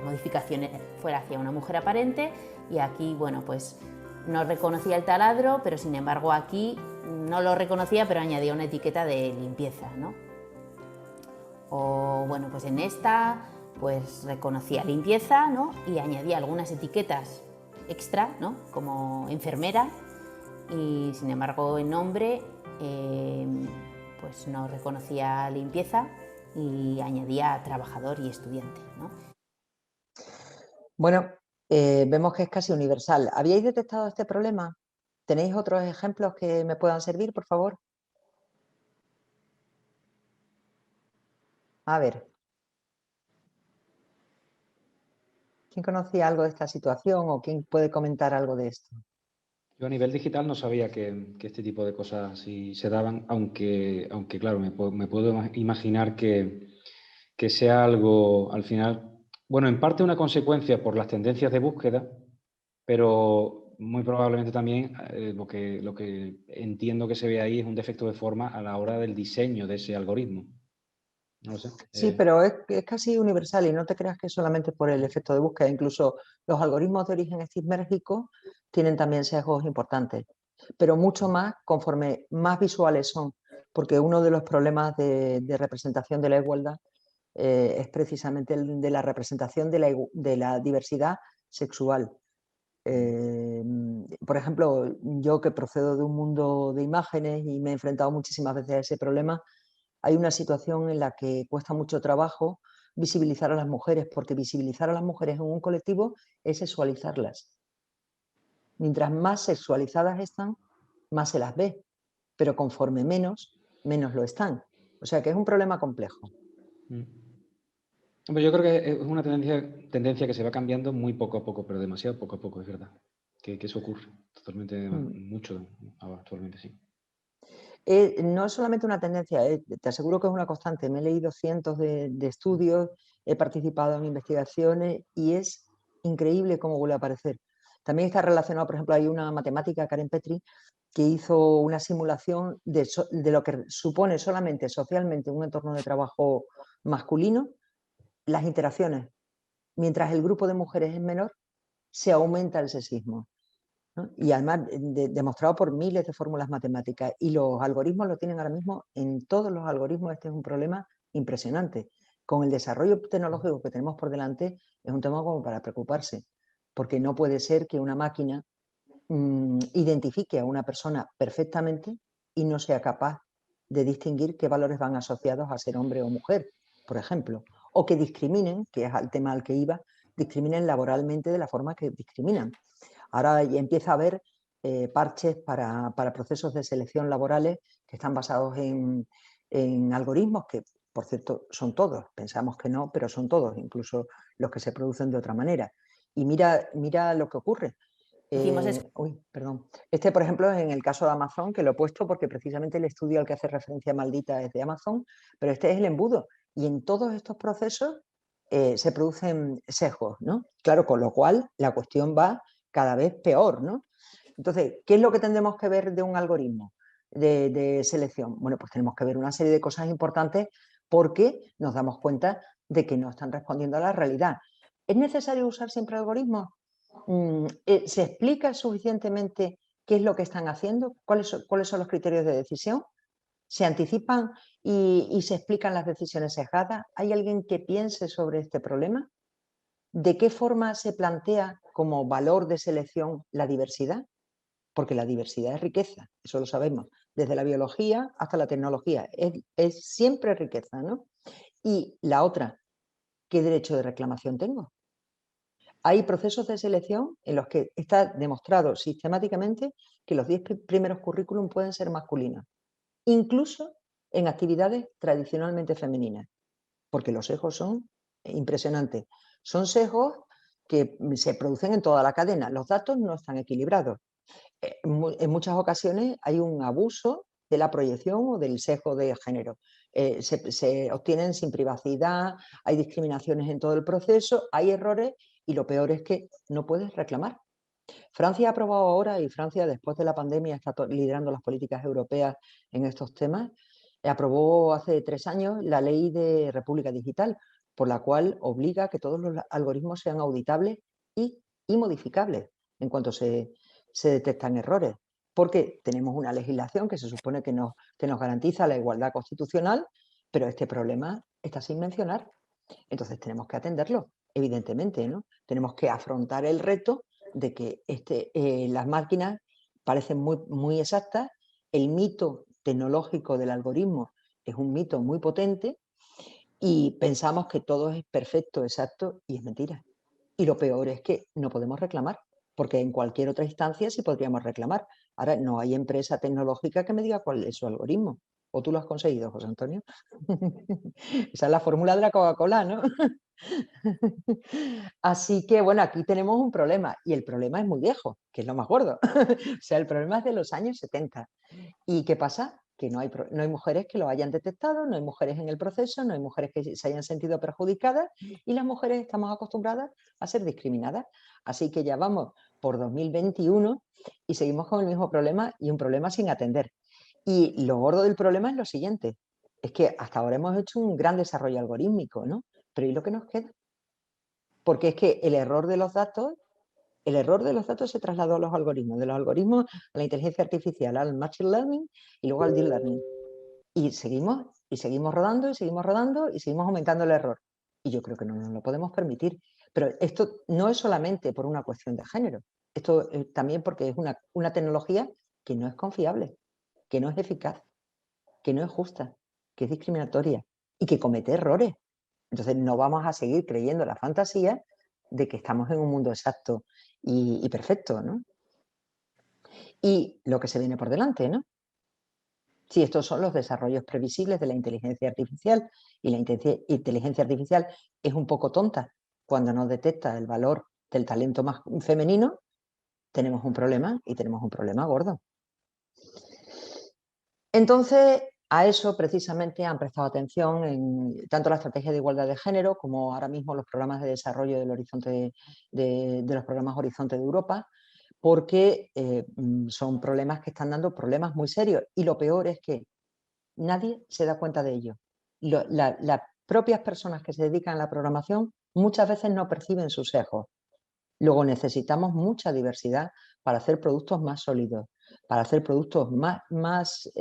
modificación fuera hacia una mujer aparente. Y aquí, bueno, pues no reconocía el taladro, pero sin embargo aquí no lo reconocía, pero añadía una etiqueta de limpieza, ¿no? O bueno, pues en esta pues reconocía limpieza, ¿no?, y añadía algunas etiquetas extra, ¿no?, como enfermera, y sin embargo en hombre pues no reconocía limpieza y añadía trabajador y estudiante, ¿no? Bueno, vemos que es casi universal. ¿Habíais detectado este problema? ¿Tenéis otros ejemplos que me puedan servir, por favor? A ver. ¿Quién conocía algo de esta situación o quién puede comentar algo de esto? Yo a nivel digital no sabía que este tipo de cosas sí se daban, aunque claro, me puedo imaginar que sea algo al final, bueno, en parte una consecuencia por las tendencias de búsqueda, pero muy probablemente también lo que entiendo que se ve ahí es un defecto de forma a la hora del diseño de ese algoritmo. No lo sé. Sí, pero es casi universal y no te creas que es solamente por el efecto de búsqueda. Incluso los algoritmos de origen estimérgico tienen también sesgos importantes, pero mucho más conforme más visuales son, porque uno de los problemas de representación de la igualdad es precisamente el de la representación de la diversidad sexual. Por ejemplo, yo que procedo de un mundo de imágenes y me he enfrentado muchísimas veces a ese problema, hay una situación en la que cuesta mucho trabajo visibilizar a las mujeres, porque visibilizar a las mujeres en un colectivo es sexualizarlas. Mientras más sexualizadas están, más se las ve, pero conforme menos lo están. O sea que es un problema complejo. Hombre, yo creo que es una tendencia que se va cambiando muy poco a poco, pero demasiado poco a poco, es verdad. Que eso ocurre totalmente, mucho actualmente, sí. No es solamente una tendencia, te aseguro que es una constante. Me he leído cientos de estudios, he participado en investigaciones y es increíble cómo vuelve a aparecer. También está relacionado, por ejemplo, hay una matemática, Karen Petri, que hizo una simulación de lo que supone solamente socialmente un entorno de trabajo masculino, las interacciones. mientras el grupo de mujeres es menor, se aumenta el sexismo, ¿no? Y además demostrado por miles de fórmulas matemáticas, y los algoritmos lo tienen ahora mismo en todos los algoritmos. Este es un problema impresionante. Con el desarrollo tecnológico que tenemos por delante es un tema como para preocuparse, porque no puede ser que una máquina identifique a una persona perfectamente y no sea capaz de distinguir qué valores van asociados a ser hombre o mujer, por ejemplo, o que discriminen, que es el tema al que iba, discriminen laboralmente de la forma que discriminan. Ahora ya empieza a haber parches para procesos de selección laborales que están basados en algoritmos que, por cierto, son todos. Pensamos que no, pero son todos, incluso los que se producen de otra manera. Y mira lo que ocurre. Uy, perdón. Este, por ejemplo, es en el caso de Amazon, que lo he puesto porque precisamente el estudio al que hace referencia Maldita es de Amazon, pero este es el embudo. Y en todos estos procesos se producen sesgos, ¿no? Claro, con lo cual la cuestión va cada vez peor, ¿no? Entonces, ¿qué es lo que tendremos que ver de un algoritmo de selección? Bueno, pues tenemos que ver una serie de cosas importantes porque nos damos cuenta de que no están respondiendo a la realidad. ¿Es necesario usar siempre algoritmos? ¿Se explica suficientemente qué es lo que están haciendo? ¿Cuáles son los criterios de decisión? ¿Se anticipan y se explican las decisiones sesgadas? ¿Hay alguien que piense sobre este problema? ¿De qué forma se plantea como valor de selección la diversidad? Porque la diversidad es riqueza, eso lo sabemos, desde la biología hasta la tecnología, es siempre riqueza, ¿no? Y la otra, ¿qué derecho de reclamación tengo? Hay procesos de selección en los que está demostrado sistemáticamente que los 10 primeros currículum pueden ser masculinos, incluso en actividades tradicionalmente femeninas, porque los sesgos son impresionantes. Son sesgos que se producen en toda la cadena. Los datos no están equilibrados. En muchas ocasiones hay un abuso de la proyección o del sesgo de género. Se obtienen sin privacidad, hay discriminaciones en todo el proceso, hay errores y lo peor es que no puedes reclamar. Francia ha aprobado ahora, y Francia después de la pandemia está liderando las políticas europeas en estos temas, aprobó hace 3 años la ley de República Digital, por la cual obliga a que todos los algoritmos sean auditables y modificables en cuanto se detectan errores, porque tenemos una legislación que se supone que nos garantiza la igualdad constitucional, pero este problema está sin mencionar. Entonces tenemos que atenderlo, evidentemente, ¿no? Tenemos que afrontar el reto de que las máquinas parecen muy exactas, el mito tecnológico del algoritmo es un mito muy potente y pensamos que todo es perfecto, exacto, y es mentira. Y lo peor es que no podemos reclamar, porque en cualquier otra instancia sí podríamos reclamar. Ahora no hay empresa tecnológica que me diga cuál es su algoritmo. ¿O tú lo has conseguido, José Antonio? Esa es la fórmula de la Coca-Cola, ¿no? Así que, bueno, aquí tenemos un problema, y el problema es muy viejo, que es lo más gordo. O sea, el problema es de los años 70. ¿Y qué pasa? Que no hay mujeres que lo hayan detectado, no hay mujeres en el proceso, no hay mujeres que se hayan sentido perjudicadas, y las mujeres estamos acostumbradas a ser discriminadas. Así que ya vamos por 2021 y seguimos con el mismo problema, y un problema sin atender. Y lo gordo del problema es lo siguiente, es que hasta ahora hemos hecho un gran desarrollo algorítmico, ¿no? Pero ¿y lo que nos queda? Porque es que el error de los datos se trasladó a los algoritmos, de los algoritmos a la inteligencia artificial, al machine learning y luego al deep learning. Y seguimos rodando y seguimos rodando y seguimos aumentando el error. Y yo creo que no nos lo podemos permitir. Pero esto no es solamente por una cuestión de género. Esto también porque es una tecnología que no es confiable, que no es eficaz, que no es justa, que es discriminatoria y que comete errores. Entonces no vamos a seguir creyendo la fantasía de que estamos en un mundo exacto y perfecto, ¿no? Y lo que se viene por delante, ¿no? Si estos son los desarrollos previsibles de la inteligencia artificial, y la inteligencia artificial es un poco tonta cuando no detecta el valor del talento más femenino, tenemos un problema, y tenemos un problema gordo. Entonces, a eso precisamente han prestado atención en tanto la estrategia de igualdad de género como ahora mismo los programas de desarrollo del horizonte de los programas Horizonte de Europa, porque son problemas que están dando problemas muy serios, y lo peor es que nadie se da cuenta de ello. Las propias personas que se dedican a la programación muchas veces no perciben sus sesgos. Luego necesitamos mucha diversidad para hacer productos más sólidos, para hacer productos más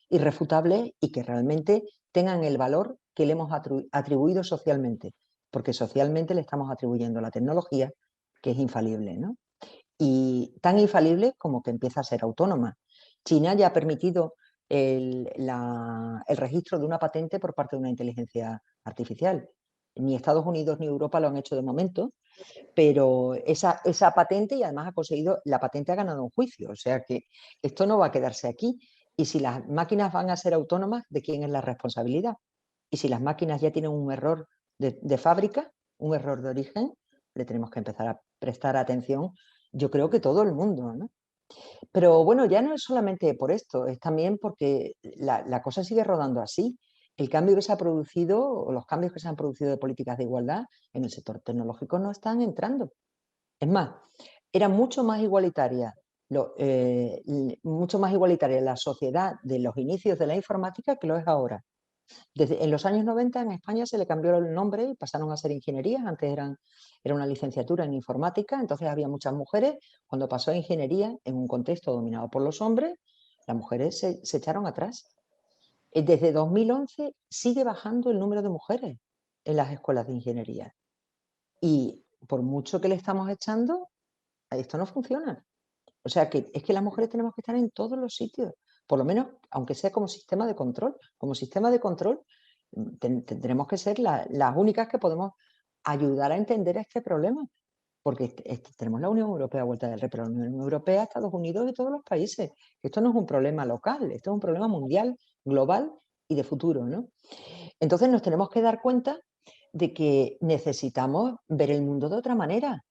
irrefutables y que realmente tengan el valor que le hemos atribuido socialmente, porque socialmente le estamos atribuyendo la tecnología, que es infalible, ¿no? Y tan infalible como que empieza a ser autónoma. China ya ha permitido el registro de una patente por parte de una inteligencia artificial. Ni Estados Unidos ni Europa lo han hecho de momento, pero esa patente, y además ha conseguido, la patente ha ganado un juicio, o sea que esto no va a quedarse aquí. Y si las máquinas van a ser autónomas, ¿de quién es la responsabilidad? Y si las máquinas ya tienen un error de fábrica, un error de origen, le tenemos que empezar a prestar atención, yo creo que todo el mundo, ¿no? Pero bueno, ya no es solamente por esto, es también porque la cosa sigue rodando así. El cambio que se ha producido, o los cambios que se han producido de políticas de igualdad en el sector tecnológico no están entrando. Es más, era mucho más igualitaria, la sociedad de los inicios de la informática que lo es ahora. En los años 90 en España se le cambió el nombre y pasaron a ser ingenierías. Antes era una licenciatura en informática, entonces había muchas mujeres. Cuando pasó a ingeniería, en un contexto dominado por los hombres, las mujeres se echaron atrás. Desde 2011 sigue bajando el número de mujeres en las escuelas de ingeniería. Y por mucho que le estamos echando, esto no funciona. O sea que es que las mujeres tenemos que estar en todos los sitios, por lo menos, aunque sea como sistema de control. Como sistema de control tendremos que ser las únicas que podemos ayudar a entender este problema, porque tenemos la Unión Europea a vuelta del rey, pero la Unión Europea, Estados Unidos y todos los países. Esto no es un problema local, esto es un problema mundial, global y de futuro, ¿no? Entonces nos tenemos que dar cuenta de que necesitamos ver el mundo de otra manera.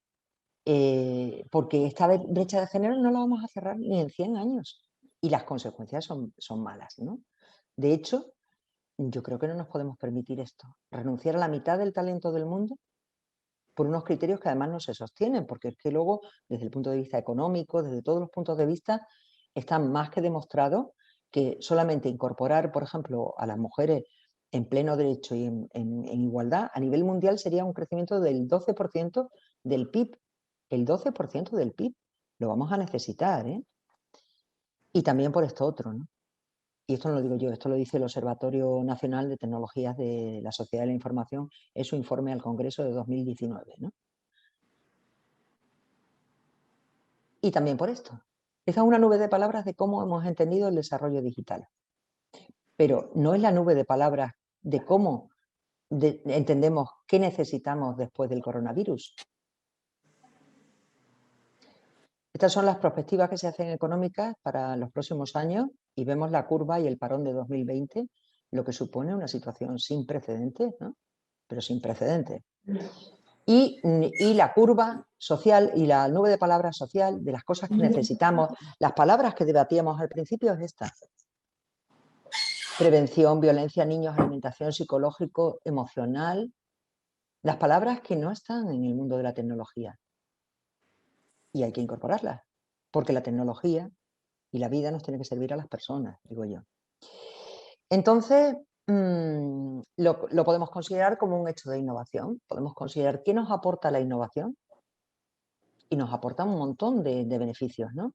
Porque esta brecha de género no la vamos a cerrar ni en 100 años y las consecuencias son malas, ¿no? De hecho, yo creo que no nos podemos permitir esto, renunciar a la mitad del talento del mundo por unos criterios que además no se sostienen, porque es que luego, desde el punto de vista económico, desde todos los puntos de vista, está más que demostrado que solamente incorporar, por ejemplo, a las mujeres en pleno derecho y en igualdad, a nivel mundial sería un crecimiento del 12% del PIB. El 12% del PIB lo vamos a necesitar, ¿eh? Y también por esto otro, ¿no? Y esto no lo digo yo, esto lo dice el Observatorio Nacional de Tecnologías de la Sociedad de la Información en su informe al Congreso de 2019, ¿no? Y también por esto. Esta es una nube de palabras de cómo hemos entendido el desarrollo digital. Pero no es la nube de palabras de cómo entendemos qué necesitamos después del coronavirus. Estas son las perspectivas que se hacen económicas para los próximos años y vemos la curva y el parón de 2020, lo que supone una situación sin precedentes, ¿no? Pero sin precedentes. Y la curva social y la nube de palabras social, de las cosas que necesitamos, las palabras que debatíamos al principio es esta. Prevención, violencia, niños, alimentación, psicológico, emocional. Las palabras que no están en el mundo de la tecnología. Y hay que incorporarlas, porque la tecnología y la vida nos tiene que servir a las personas, digo yo. Entonces, lo podemos considerar como un hecho de innovación. Podemos considerar qué nos aporta la innovación y nos aporta un montón de beneficios, ¿no?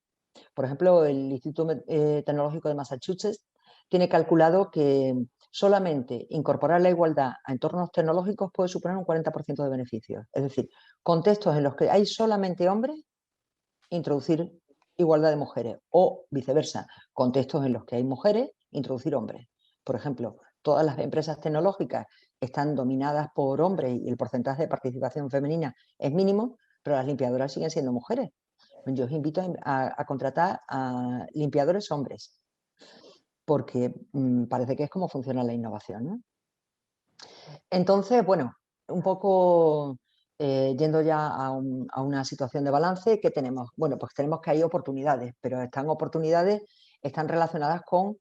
Por ejemplo, el Instituto Tecnológico de Massachusetts tiene calculado que solamente incorporar la igualdad a entornos tecnológicos puede suponer un 40% de beneficios. Es decir, contextos en los que hay solamente hombres, introducir igualdad de mujeres, o viceversa, contextos en los que hay mujeres, introducir hombres. Por ejemplo, todas las empresas tecnológicas están dominadas por hombres y el porcentaje de participación femenina es mínimo, pero las limpiadoras siguen siendo mujeres. Yo os invito a contratar a limpiadores hombres, porque parece que es como funciona la innovación, ¿no? Entonces, bueno, un poco yendo ya a una situación de balance, ¿qué tenemos? Bueno, pues tenemos que hay oportunidades, pero estas oportunidades están relacionadas con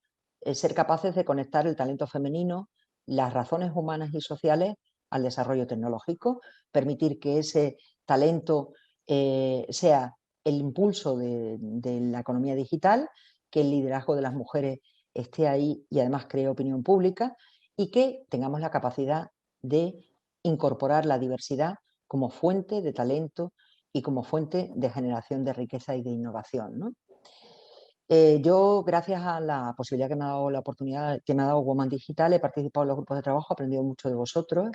ser capaces de conectar el talento femenino, las razones humanas y sociales al desarrollo tecnológico, permitir que ese talento sea el impulso de la economía digital, que el liderazgo de las mujeres esté ahí y además cree opinión pública y que tengamos la capacidad de incorporar la diversidad como fuente de talento y como fuente de generación de riqueza y de innovación, ¿no? Yo, gracias a la posibilidad que me ha dado, la oportunidad que me ha dado Woman Digital, he participado en los grupos de trabajo, he aprendido mucho de vosotros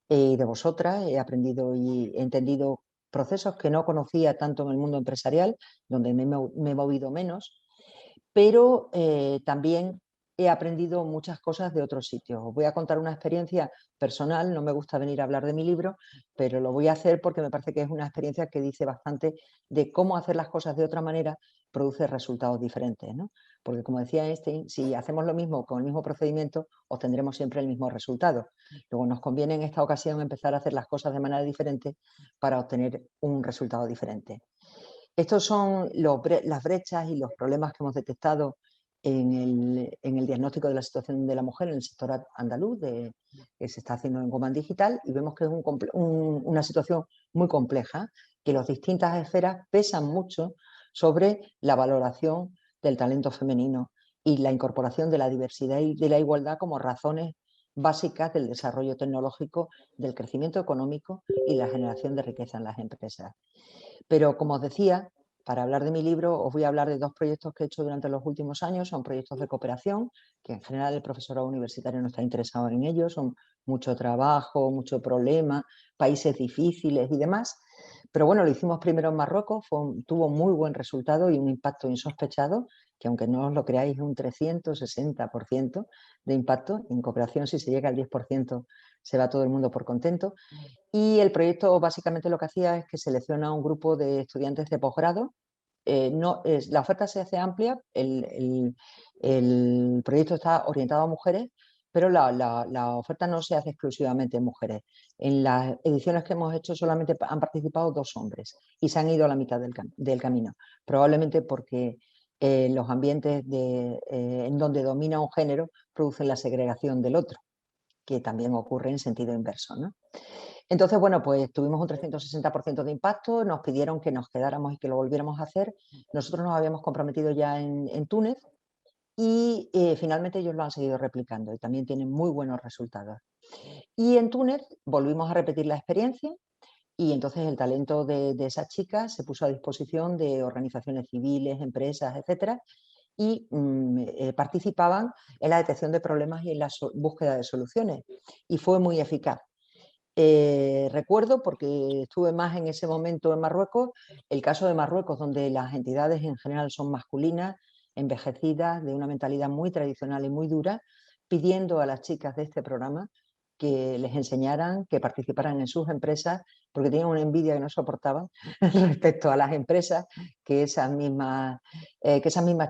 y de vosotras, he aprendido y he entendido procesos que no conocía tanto en el mundo empresarial, donde me he movido menos, pero también he aprendido muchas cosas de otros sitios. Os voy a contar una experiencia personal, no me gusta venir a hablar de mi libro, pero lo voy a hacer porque me parece que es una experiencia que dice bastante de cómo hacer las cosas de otra manera produce resultados diferentes, ¿no? Porque, como decía Einstein, si hacemos lo mismo con el mismo procedimiento, obtendremos siempre el mismo resultado. Luego nos conviene en esta ocasión empezar a hacer las cosas de manera diferente para obtener un resultado diferente. Estos son las brechas y los problemas que hemos detectado en el diagnóstico de la situación de la mujer en el sector andaluz que se está haciendo en Woman Digital, y vemos que es una situación muy compleja, que las distintas esferas pesan mucho sobre la valoración del talento femenino y la incorporación de la diversidad y de la igualdad como razones básicas del desarrollo tecnológico, del crecimiento económico y la generación de riqueza en las empresas. Pero, como os decía, para hablar de mi libro os voy a hablar de dos proyectos que he hecho durante los últimos años. Son proyectos de cooperación, que en general el profesorado universitario no está interesado en ellos, son mucho trabajo, mucho problema, países difíciles y demás. Pero bueno, lo hicimos primero en Marruecos, tuvo muy buen resultado y un impacto insospechado, que aunque no os lo creáis, es un 360% de impacto. En cooperación, si se llega al 10%, se va todo el mundo por contento. Y el proyecto básicamente lo que hacía es que selecciona un grupo de estudiantes de posgrado. La oferta se hace amplia, el proyecto está orientado a mujeres, pero la oferta no se hace exclusivamente en mujeres. En las ediciones que hemos hecho solamente han participado 2 hombres y se han ido a la mitad del camino, probablemente porque los ambientes en donde domina un género producen la segregación del otro, que también ocurre en sentido inverso, ¿no? Entonces, bueno, pues tuvimos un 360% de impacto, nos pidieron que nos quedáramos y que lo volviéramos a hacer. Nosotros nos habíamos comprometido ya en Túnez y finalmente ellos lo han seguido replicando y también tienen muy buenos resultados. Y en Túnez volvimos a repetir la experiencia y entonces el talento de esas chicas se puso a disposición de organizaciones civiles, empresas, etcétera, y participaban en la detección de problemas y en la búsqueda de soluciones. Y fue muy eficaz. Recuerdo, porque estuve más en ese momento en Marruecos, el caso de Marruecos, donde las entidades en general son masculinas, envejecidas, de una mentalidad muy tradicional y muy dura, pidiendo a las chicas de este programa que les enseñaran, que participaran en sus empresas, porque tenían una envidia que no soportaban respecto a las empresas que esas mismas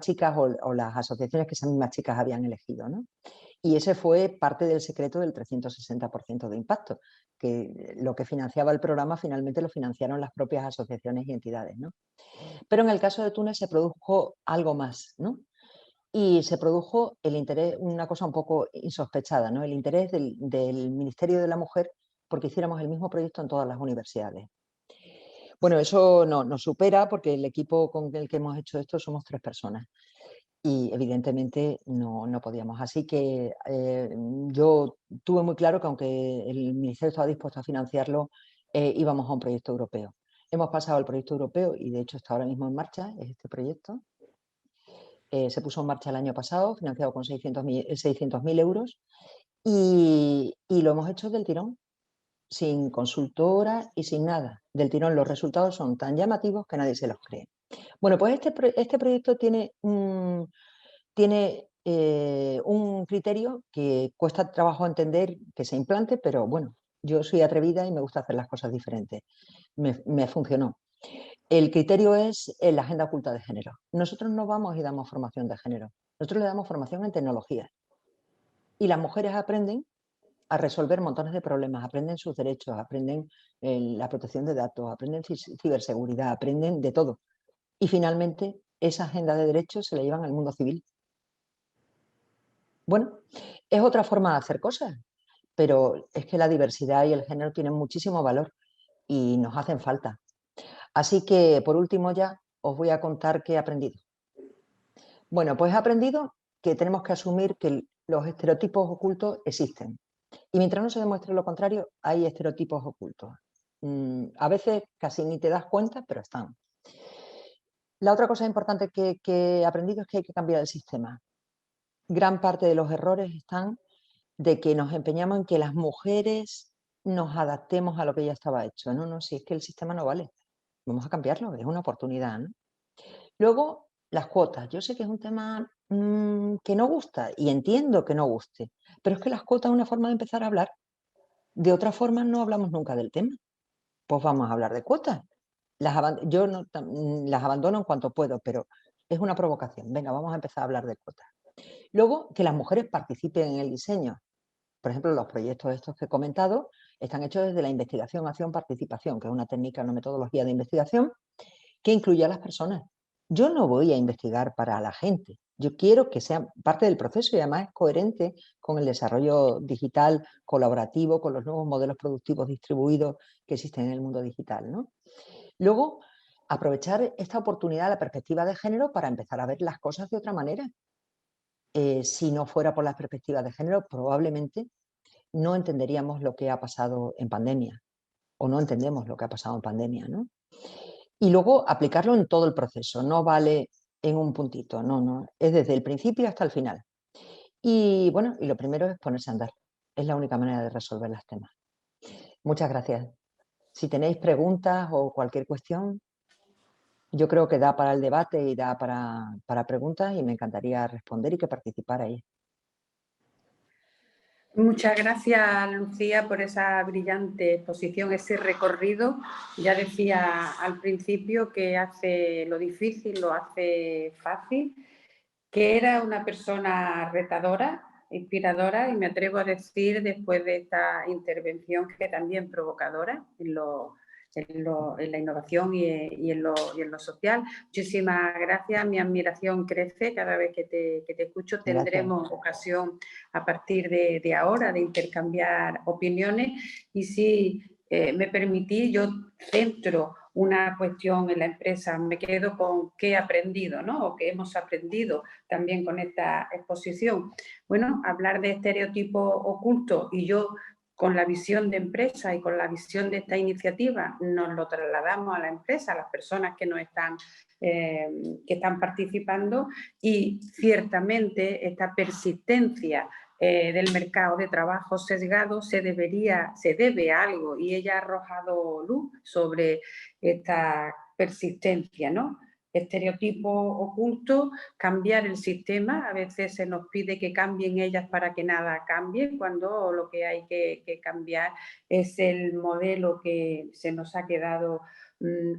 chicas o las asociaciones que esas mismas chicas habían elegido, ¿no? Y ese fue parte del secreto del 360% de impacto, que lo que financiaba el programa finalmente lo financiaron las propias asociaciones y entidades, ¿no? Pero en el caso de Túnez se produjo algo más, ¿no? Y se produjo el interés, una cosa un poco insospechada, ¿no? El interés del Ministerio de la Mujer porque hiciéramos el mismo proyecto en todas las universidades. Bueno, eso nos supera porque el equipo con el que hemos hecho esto somos 3 personas. Y evidentemente no podíamos. Así que yo tuve muy claro que aunque el Ministerio estaba dispuesto a financiarlo, íbamos a un proyecto europeo. Hemos pasado al proyecto europeo y de hecho está ahora mismo en marcha, es este proyecto. Se puso en marcha el año pasado, financiado con 600.000 euros y lo hemos hecho del tirón, sin consultora y sin nada. Del tirón los resultados son tan llamativos que nadie se los cree. Bueno, pues este proyecto tiene un criterio que cuesta trabajo entender que se implante, pero bueno, yo soy atrevida y me gusta hacer las cosas diferentes. Me funcionó. El criterio es la agenda oculta de género. Nosotros no vamos y damos formación de género. Nosotros le damos formación en tecnología. Y las mujeres aprenden a resolver montones de problemas, aprenden sus derechos, aprenden la protección de datos, aprenden ciberseguridad, aprenden de todo. Y finalmente, esa agenda de derechos se la llevan al mundo civil. Bueno, es otra forma de hacer cosas, pero es que la diversidad y el género tienen muchísimo valor y nos hacen falta. Así que, por último ya, os voy a contar qué he aprendido. Bueno, pues he aprendido que tenemos que asumir que los estereotipos ocultos existen Y mientras no se demuestre lo contrario, hay estereotipos ocultos. A veces casi ni te das cuenta, pero están. La otra cosa importante que he aprendido es que hay que cambiar el sistema. Gran parte de los errores están de que nos empeñamos en que las mujeres nos adaptemos a lo que ya estaba hecho. No, no, si es que el sistema no vale. Vamos a cambiarlo, es una oportunidad, ¿no? Luego, las cuotas. Yo sé que es un tema que no gusta y entiendo que no guste, pero es que las cuotas es una forma de empezar a hablar. De otra forma no hablamos nunca del tema. Pues vamos a hablar de cuotas. Yo no, las abandono en cuanto puedo, pero es una provocación. Venga, vamos a empezar a hablar de cuotas. Luego, que las mujeres participen en el diseño. Por ejemplo, los proyectos estos que he comentado están hechos desde la investigación, acción, participación, que es una técnica, una metodología de investigación que incluye a las personas. Yo no voy a investigar para la gente. Yo quiero que sea parte del proceso y además es coherente con el desarrollo digital colaborativo, con los nuevos modelos productivos distribuidos que existen en el mundo digital, ¿no? Luego, aprovechar esta oportunidad, la perspectiva de género, para empezar a ver las cosas de otra manera. Si no fuera por las perspectivas de género, probablemente no entenderíamos lo que ha pasado en pandemia o no entendemos lo que ha pasado en pandemia, ¿no? Y luego aplicarlo en todo el proceso, no vale en un puntito, no, no, es desde el principio hasta el final. Y bueno, y lo primero es ponerse a andar, es la única manera de resolver los temas. Muchas gracias. Si tenéis preguntas o cualquier cuestión, yo creo que da para el debate y da para preguntas y me encantaría responder y que participarais. Muchas gracias, Lucía, por esa brillante exposición, ese recorrido. Ya decía al principio que hace lo difícil, lo hace fácil, que era una persona retadora, inspiradora y me atrevo a decir después de esta intervención que también provocadora en la innovación y en lo social. Muchísimas gracias, mi admiración crece cada vez que te escucho. Tendremos ocasión a partir de ahora de intercambiar opiniones y si me permitís, yo centro una cuestión en la empresa, me quedo con qué he aprendido, ¿no? O qué hemos aprendido también con esta exposición. Bueno, hablar de estereotipos ocultos y yo con la visión de empresa y con la visión de esta iniciativa nos lo trasladamos a la empresa, a las personas que están participando y ciertamente esta persistencia del mercado de trabajo sesgado se debe a algo y ella ha arrojado luz sobre esta persistencia, ¿no? Estereotipos ocultos, cambiar el sistema, a veces se nos pide que cambien ellas para que nada cambie, cuando lo que hay que cambiar es el modelo que se nos ha quedado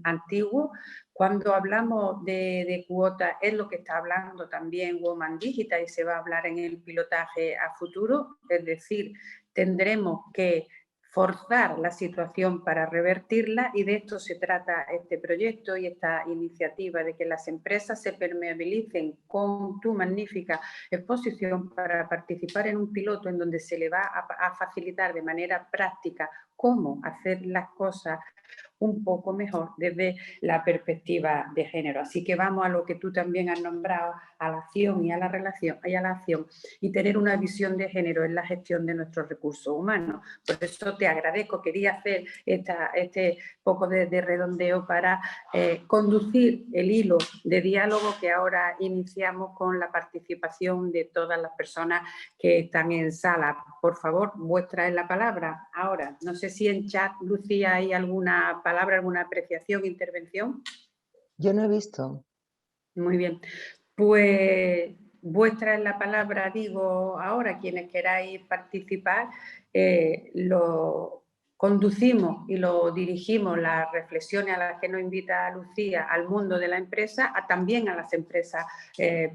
antiguo. Cuando hablamos de cuotas, es lo que está hablando también Woman Digital y se va a hablar en el pilotaje a futuro, es decir, tendremos que forzar la situación para revertirla y de esto se trata este proyecto y esta iniciativa, de que las empresas se permeabilicen con tu magnífica exposición para participar en un piloto en donde se le va a facilitar de manera práctica cómo hacer las cosas un poco mejor desde la perspectiva de género. Así que vamos a lo que tú también has nombrado, a la acción y a la relación y a la acción y tener una visión de género en la gestión de nuestros recursos humanos. Por eso te agradezco, quería hacer este poco de redondeo para conducir el hilo de diálogo que ahora iniciamos con la participación de todas las personas que están en sala. Por favor, vuestra es la palabra. Ahora, no sé si en chat, Lucía, hay alguna palabra, alguna apreciación, intervención. Yo no he visto. Muy bien. Pues vuestra es la palabra, digo ahora, quienes queráis participar, lo conducimos y lo dirigimos, las reflexiones a las que nos invita Lucía, al mundo de la empresa, también a las empresas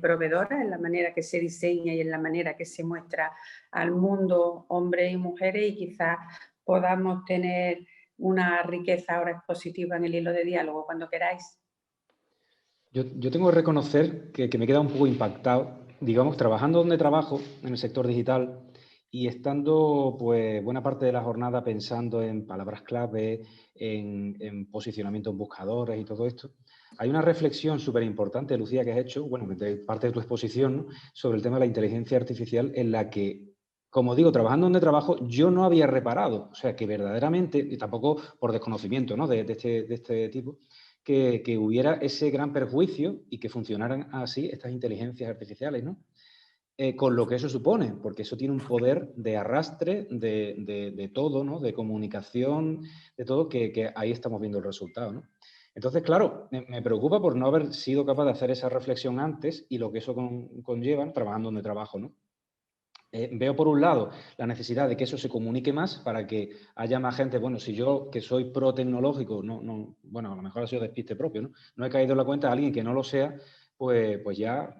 proveedoras, en la manera que se diseña y en la manera que se muestra al mundo, hombres y mujeres, y quizás podamos tener una riqueza ahora expositiva en el hilo de diálogo, cuando queráis. Yo tengo que reconocer que me he quedado un poco impactado, digamos, trabajando donde trabajo, en el sector digital, y estando pues buena parte de la jornada pensando en palabras clave, en posicionamiento en buscadores y todo esto. Hay una reflexión súper importante, Lucía, que has hecho, bueno, de parte de tu exposición, ¿no?, sobre el tema de la inteligencia artificial, en la que como digo, trabajando donde trabajo, yo no había reparado, o sea, que verdaderamente, y tampoco por desconocimiento, ¿no?, de este tipo, que hubiera ese gran perjuicio y que funcionaran así estas inteligencias artificiales, ¿no? Con lo que eso supone, porque eso tiene un poder de arrastre de todo, ¿no?, de comunicación, de todo, que ahí estamos viendo el resultado, ¿no? Entonces, claro, me preocupa por no haber sido capaz de hacer esa reflexión antes y lo que eso conlleva trabajando donde trabajo, ¿no? Veo por un lado la necesidad de que eso se comunique más para que haya más gente. Bueno, si yo, que soy pro tecnológico, bueno, a lo mejor ha sido despiste propio, ¿no? No he caído en la cuenta de alguien que no lo sea, pues ya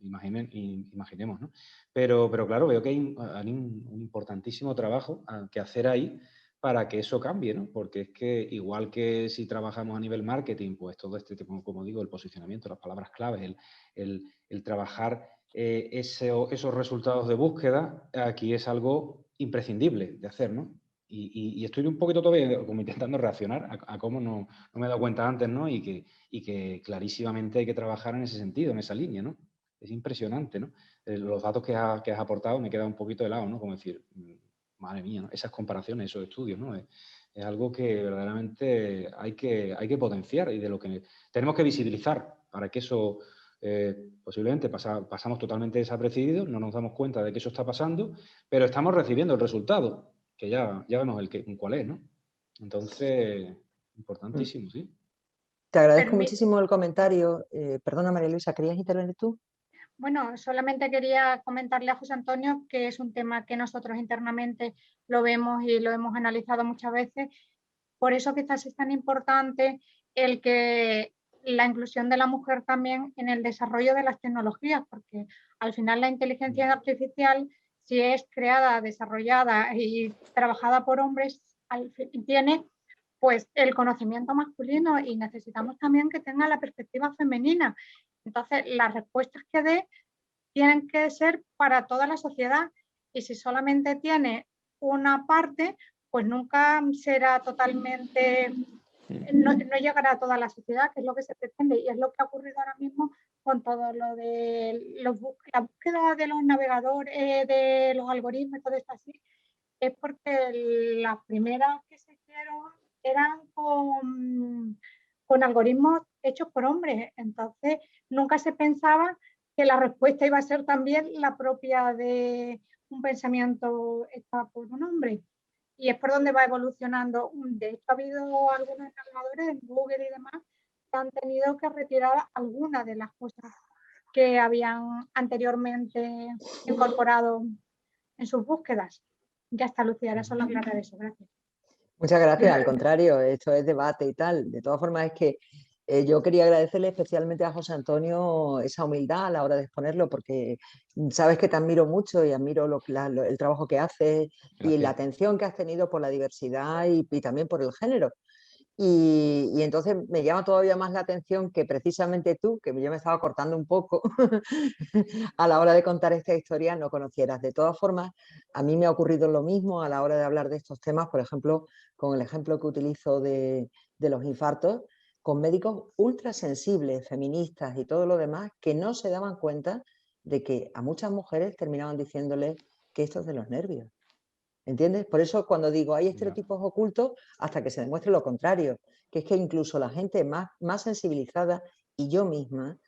imaginemos, ¿no? Pero claro, veo que hay un importantísimo trabajo que hacer ahí para que eso cambie, ¿no? Porque es que igual que si trabajamos a nivel marketing, pues todo este tipo, como digo, el posicionamiento, las palabras claves, el trabajar esos resultados de búsqueda, aquí es algo imprescindible de hacer, ¿no? Y estoy un poquito todavía como intentando reaccionar a cómo no me he dado cuenta antes, ¿no? Y que clarísimamente hay que trabajar en ese sentido, en esa línea, ¿no? Es impresionante, ¿no? Los datos que has aportado me quedan un poquito de lado, ¿no? Como decir, madre mía, ¿no? Esas comparaciones, esos estudios, ¿no? Es algo que verdaderamente hay que potenciar y de lo que tenemos que visibilizar para que eso posiblemente pasamos totalmente desapercibidos, no nos damos cuenta de que eso está pasando, pero estamos recibiendo el resultado, que ya vemos cuál es, ¿no? Entonces, importantísimo, sí. Te agradezco muchísimo el comentario. Perdona, María Luisa, ¿querías intervenir tú? Bueno, solamente quería comentarle a José Antonio que es un tema que nosotros internamente lo vemos y lo hemos analizado muchas veces. Por eso quizás es tan importante el que la inclusión de la mujer también en el desarrollo de las tecnologías, porque al final la inteligencia artificial, si es creada, desarrollada y trabajada por hombres, tiene pues el conocimiento masculino y necesitamos también que tenga la perspectiva femenina. Entonces, las respuestas que dé tienen que ser para toda la sociedad y si solamente tiene una parte, pues nunca será totalmente, no llegará a toda la sociedad, que es lo que se pretende y es lo que ha ocurrido ahora mismo con todo lo de la búsqueda de los navegadores, de los algoritmos y todo esto así, es porque las primeras que se hicieron eran con algoritmos hechos por hombres, entonces nunca se pensaba que la respuesta iba a ser también la propia de un pensamiento hecho por un hombre. Y es por donde va evolucionando. De hecho, ha habido algunos navegadores en Google y demás que han tenido que retirar algunas de las cosas que habían anteriormente incorporado en sus búsquedas. Ya está, Lucía, ahora solo aclarar eso. Gracias. Muchas gracias, al contrario, esto es debate y tal. De todas formas, es que yo quería agradecerle especialmente a José Antonio esa humildad a la hora de exponerlo, porque sabes que te admiro mucho y admiro el trabajo que haces y la atención que has tenido por la diversidad y también por el género. Y entonces me llama todavía más la atención que precisamente tú, que yo me estaba cortando un poco a la hora de contar esta historia, no conocieras. De todas formas, a mí me ha ocurrido lo mismo a la hora de hablar de estos temas, por ejemplo, con el ejemplo que utilizo de los infartos, con médicos ultrasensibles, feministas y todo lo demás, que no se daban cuenta de que a muchas mujeres terminaban diciéndoles que esto es de los nervios. ¿Entiendes? Por eso cuando digo hay estereotipos ocultos hasta que se demuestre lo contrario, que es que incluso la gente más sensibilizada y yo misma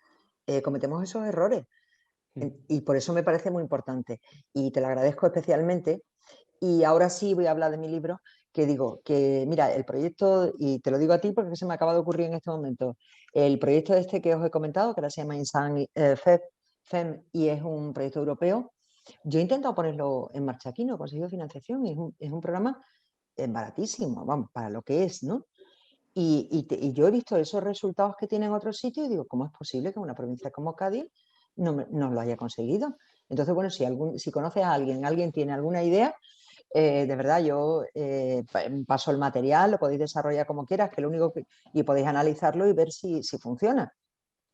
cometemos esos errores. Y por eso me parece muy importante. Y te lo agradezco especialmente. Y ahora sí voy a hablar de mi libro, que digo que, mira, el proyecto, y te lo digo a ti porque se me acaba de ocurrir en este momento, el proyecto este que os he comentado, que ahora se llama Insan FEM y es un proyecto europeo, yo he intentado ponerlo en marcha aquí, no he conseguido financiación, es un programa baratísimo, vamos, para lo que es, ¿no? Y yo he visto esos resultados que tienen otros sitios y digo, ¿cómo es posible que una provincia como Cádiz no lo haya conseguido? Entonces, bueno, si conoces a alguien tiene alguna idea, de verdad, yo paso el material, lo podéis desarrollar como quieras, que lo único y podéis analizarlo y ver si funciona.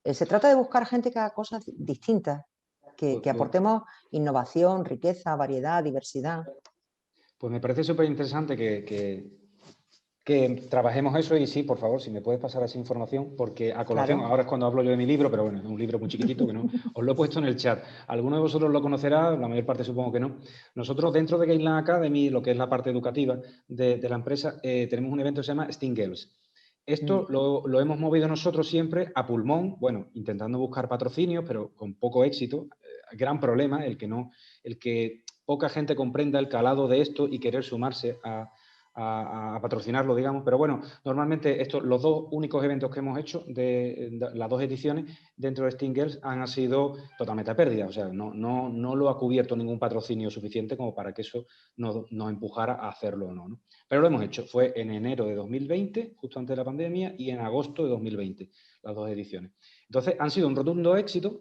Se trata de buscar gente que haga cosas distintas, que aportemos innovación, riqueza, variedad, diversidad. Pues me parece súper interesante que que trabajemos eso y sí, por favor, si me puedes pasar esa información, porque a colación, Claro. ahora es cuando hablo yo de mi libro, pero bueno, es un libro muy chiquitito que no, os lo he puesto en el chat. Alguno de vosotros lo conocerá, la mayor parte supongo que no. Nosotros dentro de Gainland Academy, lo que es la parte educativa de la empresa, tenemos un evento que se llama Steam Girls. Esto lo hemos movido nosotros siempre a pulmón, bueno, intentando buscar patrocinios, pero con poco éxito. Gran problema el que poca gente comprenda el calado de esto y querer sumarse a patrocinarlo, digamos. Pero bueno, normalmente los dos únicos eventos que hemos hecho de las dos ediciones dentro de Steam Girls han sido totalmente a pérdida. O sea, no lo ha cubierto ningún patrocinio suficiente como para que eso nos empujara a hacerlo o no, ¿no? Pero lo hemos hecho. Fue en enero de 2020, justo antes de la pandemia, y en agosto de 2020, las dos ediciones. Entonces, han sido un rotundo éxito.